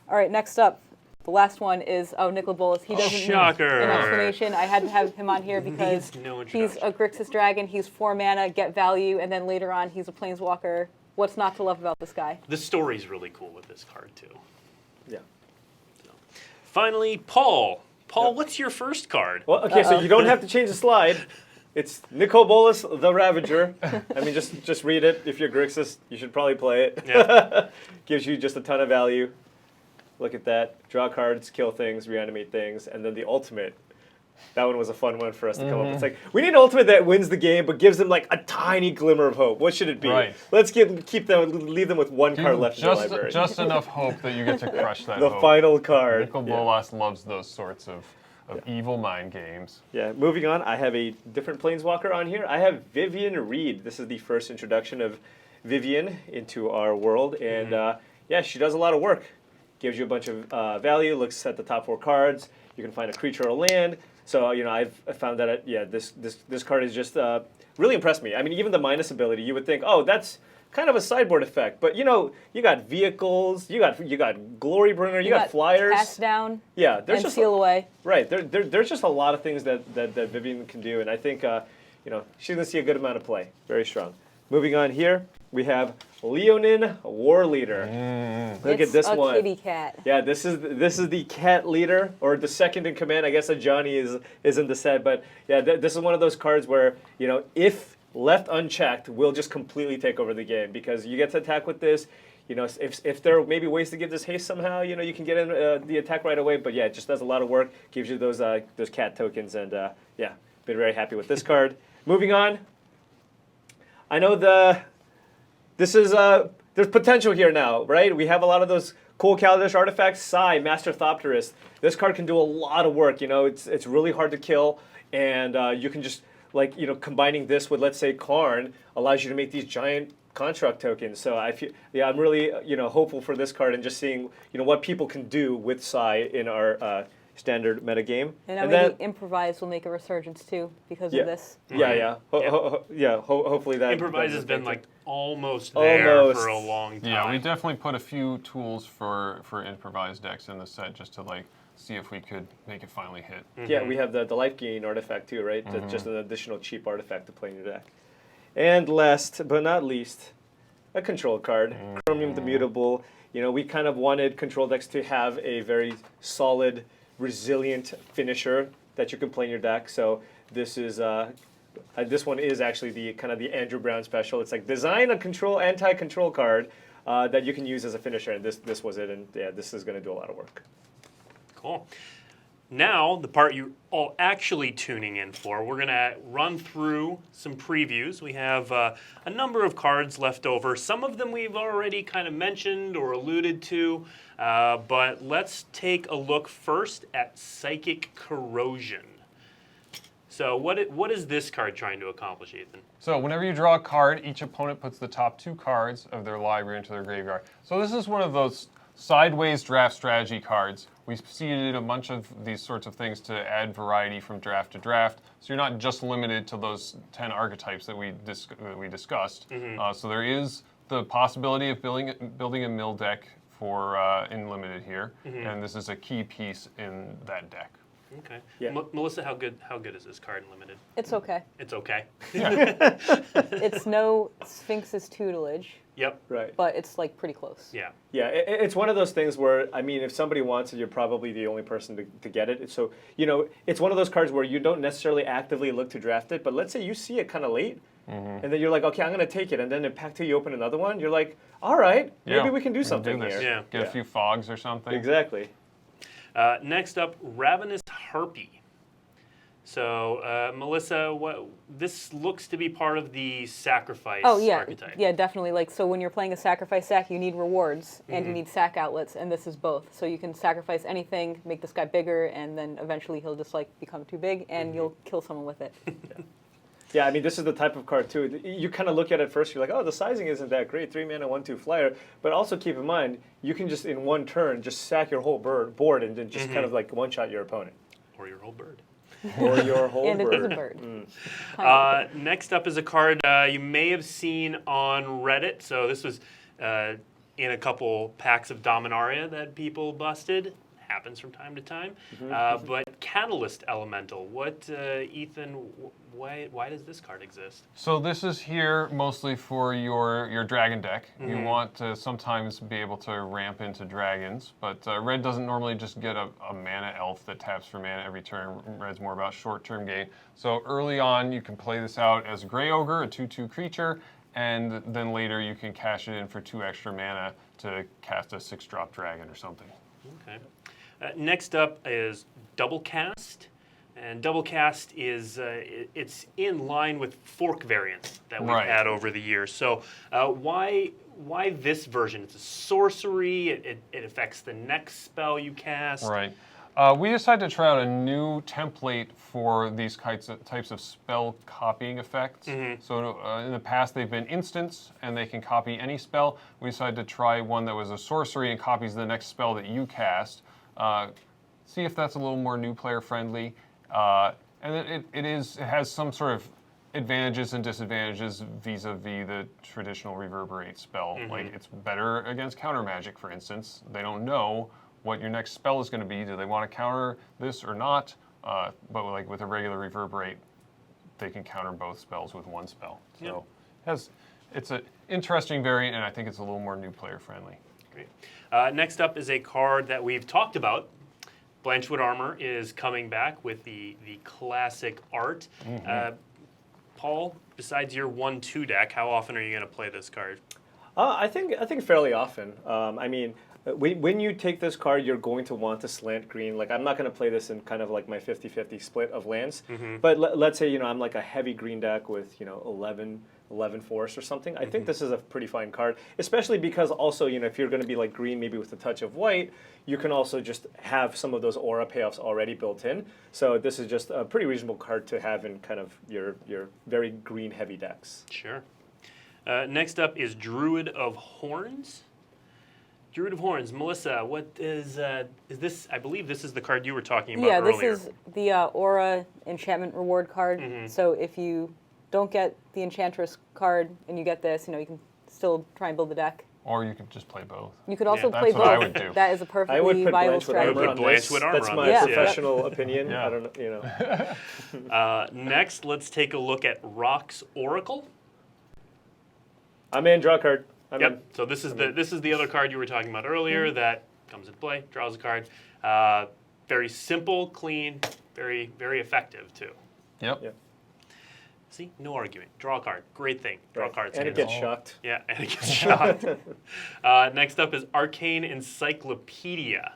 All right, next up, the last one is Nicol Bolas. He doesn't Shocker. need an explanation. I had to have him on here because Needs no he's introduction. a Grixis Dragon. He's 4 mana, get value, and then later on he's a Planeswalker. What's not to love about this guy? The story's really cool with this card, too. Yeah. Finally, Paul. Paul, what's your first card? Well, okay, so you don't have to change the slide. It's Nicol Bolas, the Ravager. I mean, just read it. If you're Grixis, you should probably play it. Yeah. Gives you just a ton of value. Look at that. Draw cards, kill things, reanimate things, and then the ultimate. That one was a fun one for us to come up with. It's like, we need an ultimate that wins the game, but gives them like a tiny glimmer of hope. What should it be? Right. Let's leave them with one card left in the library. Just enough hope that you get to crush that the hope. final card. Nicol Bolas loves those sorts of evil mind games. Yeah, moving on, I have a different Planeswalker on here. I have Vivian Reed. This is the first introduction of Vivian into our world, and yeah, she does a lot of work. Gives you a bunch of value, looks at the top 4 cards. You can find a creature or land. So, you know, I've found that, this card is just really impressed me. I mean, even the minus ability, you would think, oh, that's kind of a sideboard effect. But, you know, you got vehicles, you got Glorybringer, you got flyers. Cast down. Yeah, there's and just seal away. Right, there's just a lot of things that Vivian can do, and I think you know, she's gonna see a good amount of play. Very strong. Moving on here, we have Leonin War Leader. Look at this It's a one. kitty cat. Yeah, this is the cat leader, or the second in command. I guess Johnny is in the set, but yeah, this is one of those cards where, you know, if left unchecked, will just completely take over the game, because you get to attack with this. You know, if there are maybe ways to give this haste somehow, you know, you can get in the attack right away. But yeah, it just does a lot of work, gives you those cat tokens, and yeah, been very happy with this card. Moving on, I know there's potential here now, right? We have a lot of those cool Kaladesh artifacts. Sai, Master Thopterist. This card can do a lot of work. You know, it's really hard to kill, and you can just, like, you know, combining this with, let's say, Karn allows you to make these giant construct tokens. So I feel, yeah, I'm really, you know, hopeful for this card, and just seeing, you know, what people can do with Sai in our standard meta game. And maybe Improvise will make a resurgence too because of this. Yeah. Hopefully that. Improvise has been like almost there for a long time. Yeah, we definitely put a few tools for Improvise decks in the set just to like see if we could make it finally hit. Yeah, we have the life gain artifact too, right? That's just an additional cheap artifact to play in your deck. And last but not least, a control card, Chromium the Mutable. You know, we kind of wanted control decks to have a very solid, resilient finisher that you can play in your deck. So this is this one is actually the kind of the Andrew Brown special. It's like design a anti-control card that you can use as a finisher, and this was it. And yeah, this is going to do a lot of work. Cool. Now, the part you're all actually tuning in for, we're going to run through some previews. We have a number of cards left over. Some of them we've already kind of mentioned or alluded to, but let's take a look first at Psychic Corrosion. So what is this card trying to accomplish, Ethan? So whenever you draw a card, each opponent puts the top 2 cards of their library into their graveyard. So this is one of those sideways draft strategy cards. We've seeded a bunch of these sorts of things to add variety from draft to draft, so you're not just limited to those 10 archetypes that we discussed. So there is the possibility of building a mill deck for in limited here, and this is a key piece in that deck. Okay. Yeah. Melissa, how good is this card in limited? It's okay. It's okay. It's no Sphinx's tutelage. Yep. Right. But it's like pretty close. Yeah. Yeah, it's one of those things where, I mean, if somebody wants it, you're probably the only person to get it. So, you know, it's one of those cards where you don't necessarily actively look to draft it, but let's say you see it kind of late, and then you're like, okay, I'm going to take it, and then in pack 2 you open another one, you're like, all right, maybe we can do something here. Yeah. Get a few fogs or something. Exactly. Next up, Ravenous Harpy. So, Melissa, this looks to be part of the sacrifice archetype. Yeah, definitely. Like, so when you're playing a sacrifice sack, you need rewards and you need sack outlets, and this is both. So you can sacrifice anything, make this guy bigger, and then eventually he'll just like become too big, and you'll kill someone with it. Yeah, I mean, this is the type of card, too. You kind of look at it first, you're like, oh, the sizing isn't that great, 3 mana, 1/2 flyer. But also keep in mind, you can just, in one turn, just sack your whole board and then just kind of like one-shot your opponent. Or your whole bird. Or your whole And bird. it is a bird. Next up is a card you may have seen on Reddit. So this was in a couple packs of Dominaria that people busted. Happens from time to time. But Catalyst Elemental, what, Ethan, why does this card exist? So this is here mostly for your dragon deck. You want to sometimes be able to ramp into dragons, but red doesn't normally just get a mana elf that taps for mana every turn. Red's more about short-term gain. So early on, you can play this out as Grey Ogre, a 2/2 creature, and then later you can cash it in for 2 extra mana to cast a 6-drop dragon or something. Okay. Next up is Double Cast. And Double Cast is it's in line with fork variants that we've had over the years. So why this version? It's a sorcery. It affects the next spell you cast. Right. We decided to try out a new template for these types of spell copying effects. So in the past they've been instants and they can copy any spell. We decided to try one that was a sorcery and copies the next spell that you cast. See if that's a little more new player friendly. And it has some sort of advantages and disadvantages vis-a-vis the traditional reverberate spell. Like it's better against counter magic, for instance. They don't know what your next spell is going to be. Do they want to counter this or not? But like with a regular reverberate, they can counter both spells with one spell. So it's an interesting variant, and I think it's a little more new player friendly. Great. Next up is a card that we've talked about. Blanchwood Armor is coming back with the classic art. Paul, besides your 1/2 deck, how often are you going to play this card? I think fairly often. I mean, when you take this card, you're going to want to slant green. Like, I'm not going to play this in kind of like my 50-50 split of lands. But let's say, I'm like a heavy green deck with, 11 force or something. I think this is a pretty fine card, especially because also, if you're going to be like green, maybe with a touch of white, you can also just have some of those aura payoffs already built in. So this is just a pretty reasonable card to have in kind of your very green heavy decks. Sure. Next up is Druid of Horns. Druid of Horns, Melissa, what is this? I believe this is the card you were talking about earlier. Yeah, this is the Aura enchantment reward card. So if you don't get the Enchantress card and you get this, you can still try and build the deck. Or you could just play both. You could also play That's both. what I would do. That is a perfectly viable strategy. I would put Blanchwood Armor on this. That's my professional opinion. I don't know, Next, let's take a look at Rock's Oracle. I'm in. Draw a card. So this is the other card you were talking about earlier that comes into play, draws a card. Very simple, clean, very, very effective too. Yep. See, no argument. Draw a card. Great thing. Draw cards. And it gets shocked. Yeah, and it gets shocked. Next up is Arcane Encyclopedia.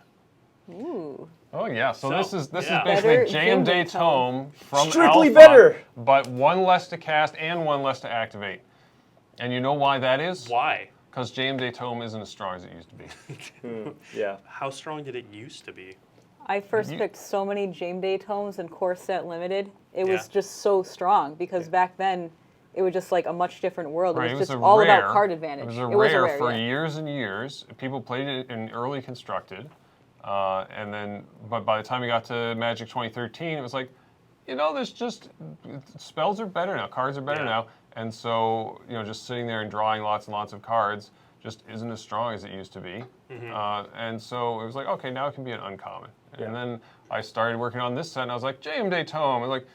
Ooh. Oh yeah, so this is Better basically JMD Tome from Strictly Alpha, better! but one less to cast and one less to activate. And you know why that is? Why? Because JMD Tome isn't as strong as it used to be. Yeah. How strong did it used to be? I first picked so many Jameday tomes in Core Set Limited. It was just so strong because back then it was just like a much different world. Right, it was just a all rare, about card advantage. It was a rare for years and years. People played it in early constructed. And then, but by the time we got to Magic 2013, it was like, there's just, spells are better now, cards are better now. And so, just sitting there and drawing lots and lots of cards just isn't as strong as it used to be. And so it was like, okay, now it can be an uncommon. And then I started working on this set, and I was like, JMD Tome. I was like,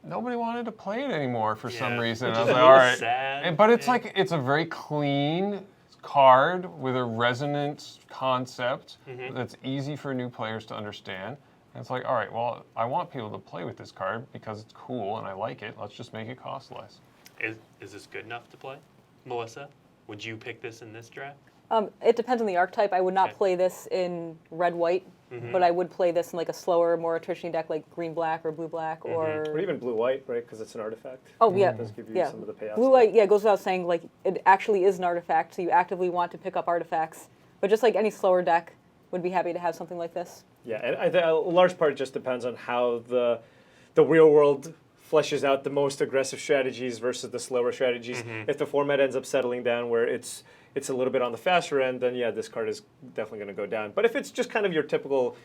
nobody wanted to play it anymore for some reason. Which I was is like, a all little right. sad. But it's like, it's a very clean card with a resonant concept that's easy for new players to understand. And it's like, all right, well, I want people to play with this card because it's cool and I like it. Let's just make it cost less. Is this good enough to play? Melissa, would you pick this in this draft? It depends on the archetype. I would not play this in red-white, but I would play this in like a slower, more attrition deck like green-black or blue-black Or even blue-white, right? Because it's an artifact. Oh, yeah. It does give you some of the payoffs. Blue-white, it goes without saying, like, it actually is an artifact, so you actively want to pick up artifacts. But just like any slower deck, would be happy to have something like this. Yeah, and I think a large part just depends on how the real world fleshes out the most aggressive strategies versus the slower strategies. If the format ends up settling down where it's it's a little bit on the faster end, then yeah, this card is definitely going to go down. But if it's just kind of your typical,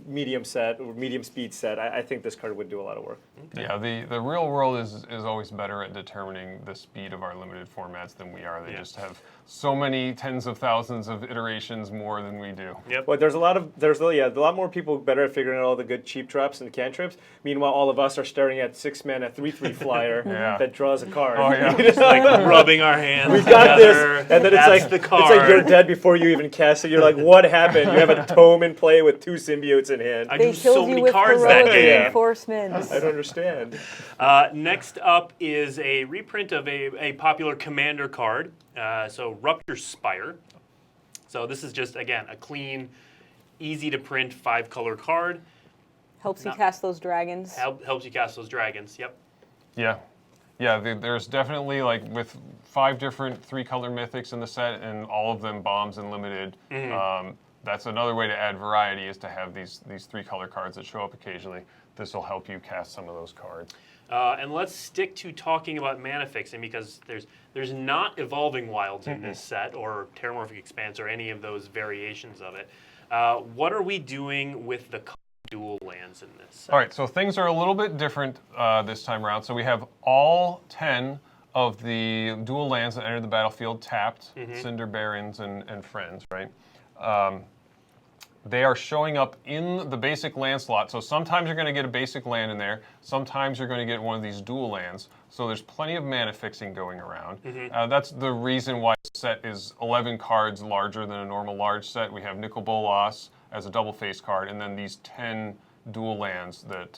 medium set or medium speed set, I think this card would do a lot of work. Okay. Yeah, the real world is always better at determining the speed of our limited formats than we are. They just have so many tens of thousands of iterations more than we do. Yep. Well, there's a lot more people better at figuring out all the good cheap traps and cantrips. Meanwhile, all of us are staring at 6-mana 3/3 flyer that draws a card. Oh yeah. Just like rubbing our hands We got together. this, and then it's like the card. it's like you're dead before you even cast it. You're like, what happened? You have a tome in play with 2 symbiotes in hand. I They drew killed so you many with cards heroic that game. reinforcements. I don't understand. Next up is a reprint of a popular Commander card. So Rupture Spire. So this is just, again, a clean, easy to print 5-color card. Helps you cast those dragons. Helps you cast those dragons. Yep. Yeah. Yeah, there's definitely, like, with 5 different 3-color mythics in the set, and all of them bombs and limited. That's another way to add variety, is to have these 3-color cards that show up occasionally. This will help you cast some of those cards. And let's stick to talking about mana fixing, because there's not Evolving Wilds in this set, or Terramorphic Expanse, or any of those variations of it. What are we doing with the dual lands in this set? All right, so things are a little bit different this time around. So we have all 10 of the dual lands that enter the battlefield tapped, Cinder Barons and Friends, right? They are showing up in the basic land slot. So sometimes you're going to get a basic land in there. Sometimes you're going to get one of these dual lands. So there's plenty of mana fixing going around. That's the reason why the set is 11 cards larger than a normal large set. We have Nicol Bolas as a double face card, and then these 10 dual lands that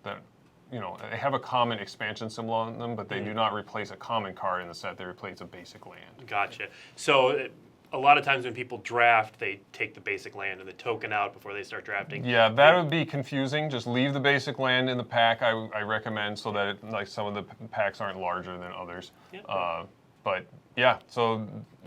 they have a common expansion symbol on them, but they do not replace a common card in the set. They replace a basic land. Gotcha. So a lot of times when people draft, they take the basic land and the token out before they start drafting. Yeah, that would be confusing. Just leave the basic land in the pack, I recommend, so that some of the packs aren't larger than others. Yeah. But yeah, so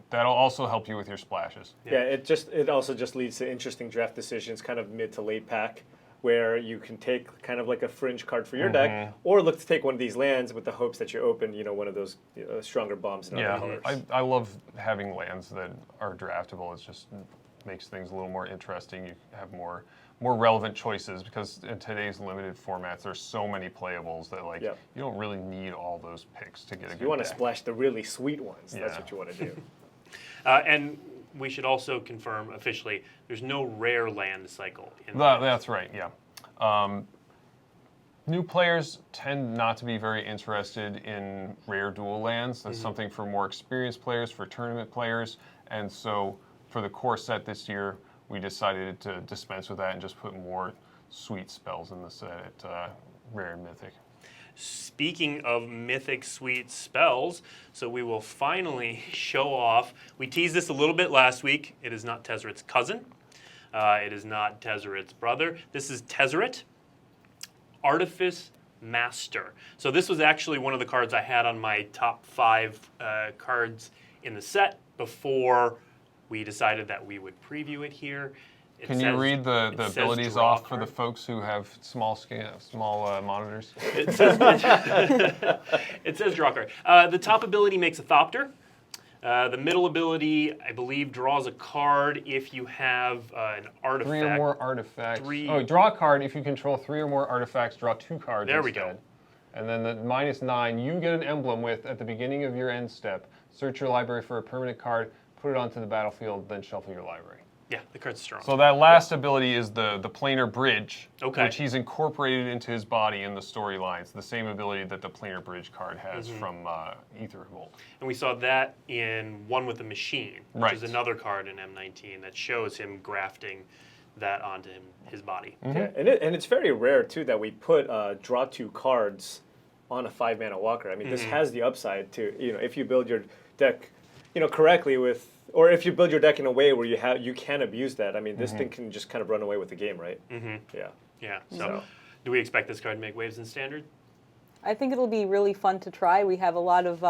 that'll also help you with your splashes. Yeah, it also just leads to interesting draft decisions, kind of mid to late pack, where you can take kind of like a fringe card for your deck, or look to take one of these lands with the hopes that you open, one of those stronger bombs in other colors. I love having lands that are draftable. It just makes things a little more interesting. You have more relevant choices, because in today's limited formats, there's so many playables that you don't really need all those picks to get a good You want to deck. splash the really sweet ones. Yeah. That's what you want to do. And we should also confirm officially, there's no rare land cycle in that. That's right, yeah. New players tend not to be very interested in rare dual lands. That's something for more experienced players, for tournament players. And so for the core set this year, we decided to dispense with that and just put more sweet spells in the set, rare and mythic. Speaking of mythic sweet spells, so we will finally show off. We teased this a little bit last week. It is not Tezzeret's cousin. It is not Tezzeret's brother. This is Tezzeret, Artifice Master. So this was actually one of the cards I had on my top 5 cards in the set before we decided that we would preview it here. Can you read the abilities off for the folks who have small monitors? It says draw card. The top ability makes a Thopter. The middle ability, I believe, draws a card if you have an artifact. 3 or more artifacts. Oh, draw a card if you control 3 or more artifacts. Draw 2 cards. There instead. we go. And then the -9, you get an emblem with at the beginning of your end step. Search your library for a permanent card, put it onto the battlefield, then shuffle your library. Yeah, the card's strong. So that last ability is the planar bridge, Okay. which he's incorporated into his body in the storylines. The same ability that the planar bridge card has from Aether Revolt. And we saw that in One with the Machine, which is Right. another card in M19 that shows him grafting that onto his body. Yeah, and it's very rare too that we put draw 2 cards on a 5-mana walker. I mean, this has the upside to if you build your deck, correctly or if you build your deck in a way where you can abuse that. I mean, this thing can just kind of run away with the game, right? Yeah. Yeah. So, do we expect this card to make waves in Standard? I think it'll be really fun to try. We have a lot of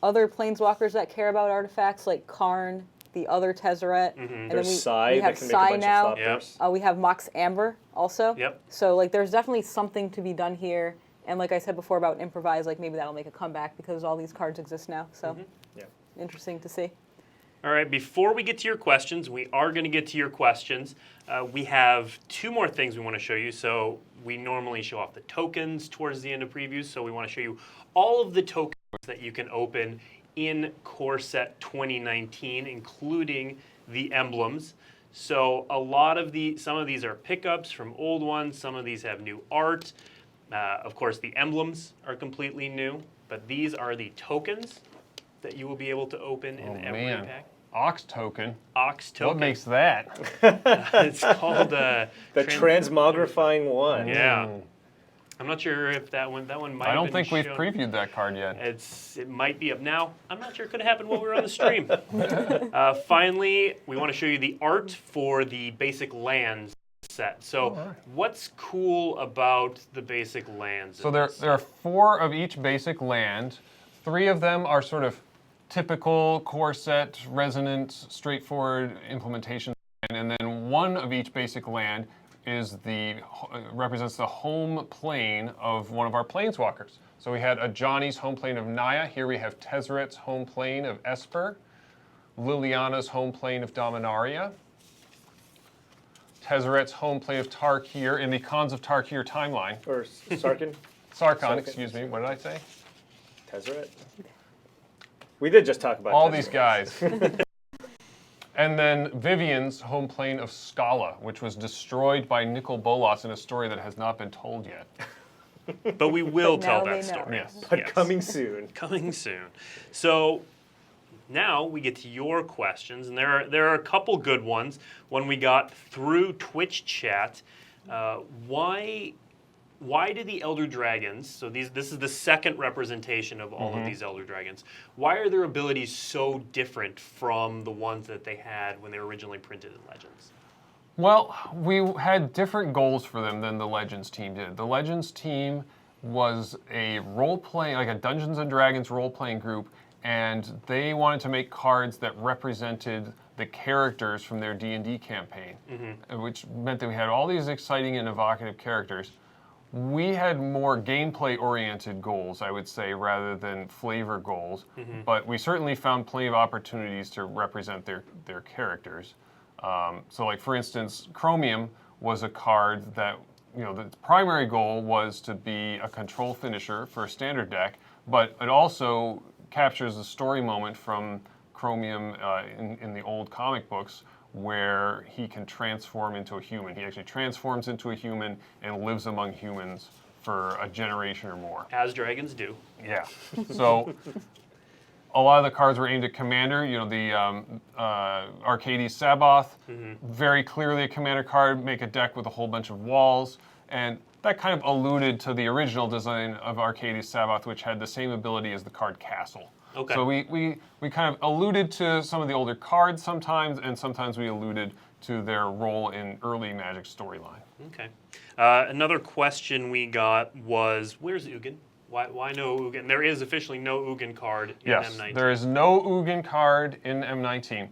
other planeswalkers that care about artifacts, like Karn, the other Tezzeret, and There's then Sai we that have can make a Sai bunch now. of floppers. Yep. We have Mox Amber also. Yep. So there's definitely something to be done here. And like I said before about improvise, maybe that'll make a comeback because all these cards exist now. So Yeah. interesting to see. All right, before we get to your questions, we are going to get to your questions. We have 2 more things we want to show you. So we normally show off the tokens towards the end of previews. So we want to show you all of the tokens that you can open in Core Set 2019, including the emblems. So some of these are pickups from old ones. Some of these have new art. Of course, the emblems are completely new, but these are the tokens that you will be able to open in every pack. Ox token. Ox token. What makes that? It's called the transmogrifying one. Yeah. I'm not sure if that one might. I don't have been think we've shown. previewed that card yet. It might be up now. I'm not sure. It could have happened while we were on the stream. Finally, we want to show you the art for the basic lands set. So, what's cool about the basic lands? So there are 4 of each basic land. 3 of them are sort of typical core set, resonant, straightforward implementation, and then 1 of each basic land represents the home plane of one of our planeswalkers. So we had Ajani's home plane of Naya. Here we have Tezzeret's home plane of Esper, Liliana's home plane of Dominaria, Tezzeret's home plane of Tarkir in the Khans of Tarkir timeline. Or Sarkhan? Sarkhan, excuse me. What did I say? Tezzeret? We did just talk about all Tezzeret. these guys. And then Vivian's home plane of Scala, which was destroyed by Nicol Bolas in a story that has not been told yet. But we will But tell now that they know. story. Yes. But coming soon. Coming soon. So now we get to your questions, and there are a couple good ones. One we got through Twitch chat. Why do the Elder Dragons, so this is the second representation of all of these Elder Dragons, why are their abilities so different from the ones that they had when they were originally printed in Legends? Well, we had different goals for them than the Legends team did. The Legends team was a role-playing, like a Dungeons & Dragons role-playing group, and they wanted to make cards that represented the characters from their D&D campaign, which meant that we had all these exciting and evocative characters. We had more gameplay-oriented goals, I would say, rather than flavor goals, but we certainly found plenty of opportunities to represent their characters. So, like, for instance, Chromium was a card that, the primary goal was to be a control finisher for a standard deck, but it also captures a story moment from Chromium in the old comic books, where he can transform into a human. He actually transforms into a human and lives among humans for a generation or more. As dragons do. Yeah. So a lot of the cards were aimed at Commander. The Arcades Sabaoth, very clearly a Commander card, make a deck with a whole bunch of walls. And that kind of alluded to the original design of Arcades Sabaoth, which had the same ability as the card Castle. Okay. So we kind of alluded to some of the older cards sometimes, and sometimes we alluded to their role in early Magic storyline. Okay. Another question we got was, where's Ugin? Why no Ugin? There is officially no Ugin card in M19. Yes, there is no Ugin card in M19.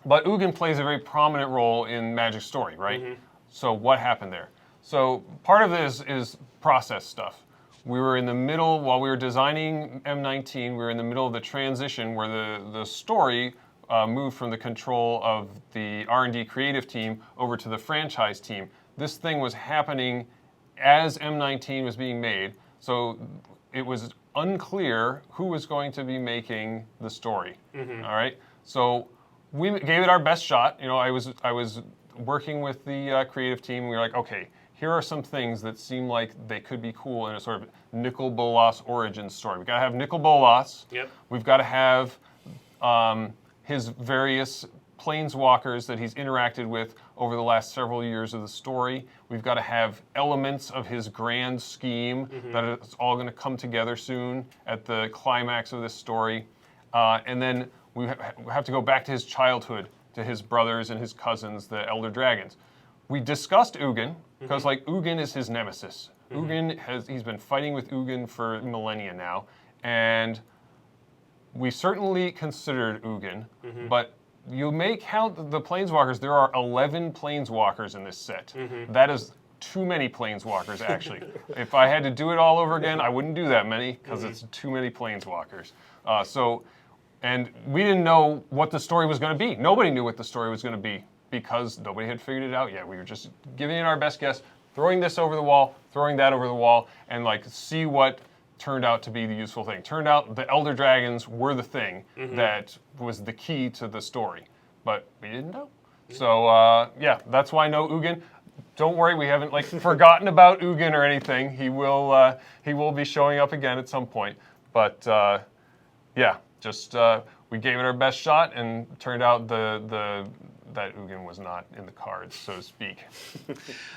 But Ugin plays a very prominent role in Magic story, right? So what happened there? So part of this is process stuff. We were in the middle, while we were designing M19, we were in the middle of the transition where the story moved from the control of the R&D creative team over to the franchise team. This thing was happening as M19 was being made, so it was unclear who was going to be making the story. All right, so we gave it our best shot. I was working with the creative team. We were like, okay, here are some things that seem like they could be cool in a sort of Nicol Bolas origin story. We've got to have Nicol Bolas. Yep. We've got to have his various planeswalkers that he's interacted with over the last several years of the story. We've got to have elements of his grand scheme that it's all going to come together soon at the climax of this story. And then we have to go back to his childhood, to his brothers and his cousins, the Elder Dragons. We discussed Ugin, because Ugin is his nemesis. He's been fighting with Ugin for millennia now, and we certainly considered Ugin, but you may count the Planeswalkers. There are 11 Planeswalkers in this set. That is too many Planeswalkers, actually. If I had to do it all over again, I wouldn't do that many, because it's too many Planeswalkers. And we didn't know what the story was going to be. Nobody knew what the story was going to be because nobody had figured it out yet. We were just giving it our best guess, throwing this over the wall, throwing that over the wall, and like see what turned out to be the useful thing. Turned out the Elder Dragons were the thing that was the key to the story, but we didn't know. So yeah, that's why no Ugin. Don't worry, we haven't like forgotten about Ugin or anything. He will be showing up again at some point. But yeah, just we gave it our best shot, and turned out that Ugin was not in the cards, so to speak.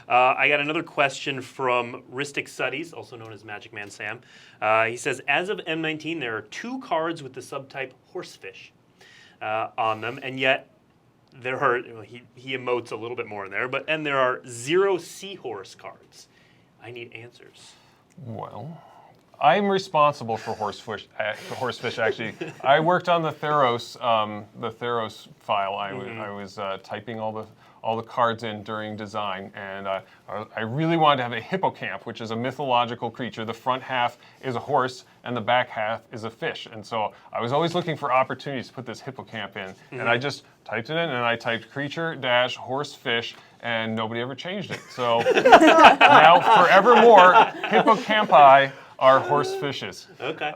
I got another question from Ristic Studies, also known as Magic Man Sam. He says, as of M19, there are 2 cards with the subtype Horsefish on them, and yet there are, he emotes a little bit more in there, and there are 0 Seahorse cards. I need answers. Well, I'm responsible for Horsefish. Actually, I worked on the Theros file. I was typing all the cards in during design, and I really wanted to have a hippocamp, which is a mythological creature. The front half is a horse, and the back half is a fish. And so I was always looking for opportunities to put this hippocamp in, and I just typed it in, and I typed creature-horsefish, and nobody ever changed it. So now, forevermore, hippocampi are horse fishes. Okay.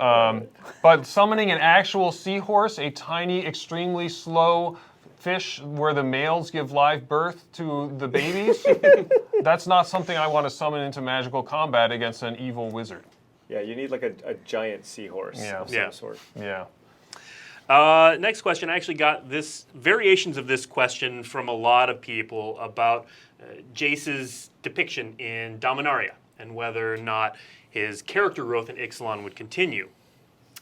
But summoning an actual seahorse, a tiny, extremely slow fish where the males give live birth to the babies, that's not something I want to summon into magical combat against an evil wizard. Yeah, you need like a giant seahorse of some sort. Yeah. Next question. I actually got variations of this question from a lot of people about Jace's depiction in Dominaria and whether or not his character growth in Ixalan would continue.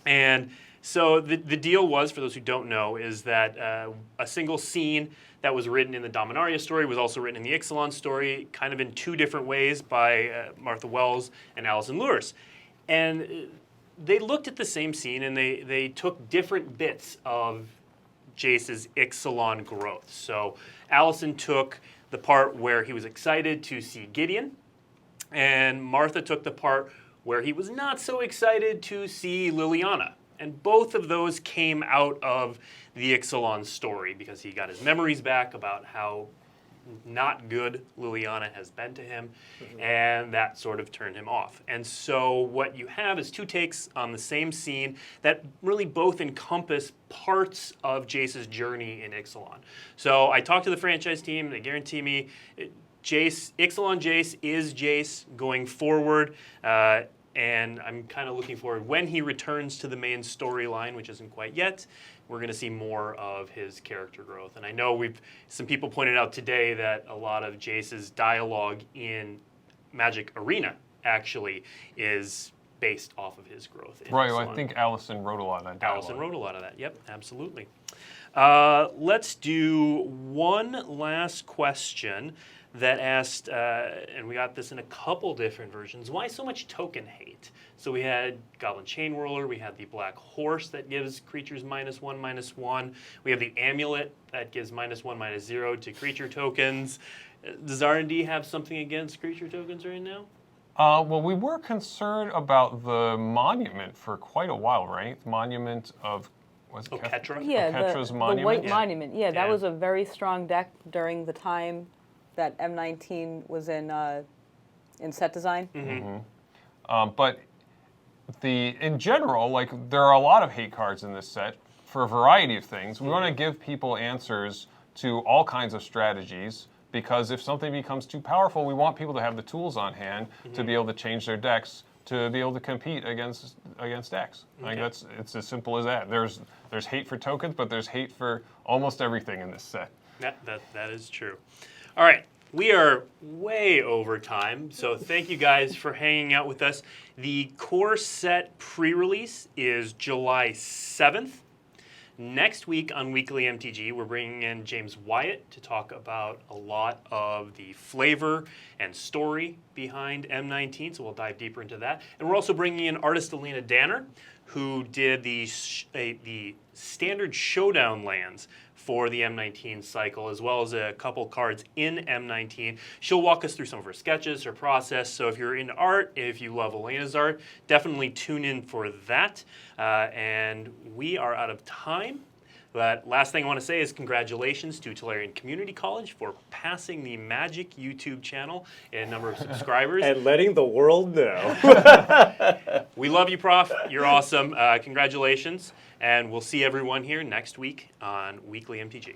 And so the deal was, for those who don't know, is that a single scene that was written in the Dominaria story was also written in the Ixalan story, kind of in 2 different ways by Martha Wells and Alison Lewis. And they looked at the same scene, and they took different bits of Jace's Ixalan growth. So Alison took the part where he was excited to see Gideon, and Martha took the part where he was not so excited to see Liliana. And both of those came out of the Ixalan story because he got his memories back about how not good Liliana has been to him, and that sort of turned him off. And so what you have is 2 takes on the same scene that really both encompass parts of Jace's journey in Ixalan. So I talked to the franchise team, they guarantee me Ixalan Jace is Jace going forward, and I'm kind of looking forward when he returns to the main storyline, which isn't quite yet. We're going to see more of his character growth. And I know some people pointed out today that a lot of Jace's dialogue in Magic Arena actually is based off of his growth. Right, well, I think Allison wrote a lot of that dialogue. Allison wrote a lot of that, yep, absolutely. Let's do one last question that asked, and we got this in a couple different versions, why so much token hate? So we had Goblin Chain Whirler, we had the Black Horse that gives creatures -1/-1. We have the Amulet that gives -1/-0 to creature tokens. Does R&D have something against creature tokens right now? Well, we were concerned about the monument for quite a while, right? The monument of, was it Ketra? Yeah, Ketra's the monument? White Yeah. Monument. Yeah, that Yeah. was a very strong deck during the time that M19 was in set design. But in general, like, there are a lot of hate cards in this set for a variety of things. We want to give people answers to all kinds of strategies, because if something becomes too powerful, we want people to have the tools on hand to be able to change their decks to be able to compete against decks. Like, it's as simple as that. There's hate for tokens, but there's hate for almost everything in this set. That is true. All right, we are way over time, so thank you guys for hanging out with us. The core set pre-release is July 7th. Next week on Weekly MTG, we're bringing in James Wyatt to talk about a lot of the flavor and story behind M19, so we'll dive deeper into that. And we're also bringing in artist Alina Danner, who did the standard showdown lands for the M19 cycle, as well as a couple cards in M19. She'll walk us through some of her sketches, her process. So if you're into art, if you love Elena's art, definitely tune in for that. And we are out of time. But last thing I want to say is congratulations to Tolarian Community College for passing the Magic YouTube channel in number of subscribers. And letting the world know. We love you, Prof. You're awesome. Congratulations. And we'll see everyone here next week on Weekly MTG.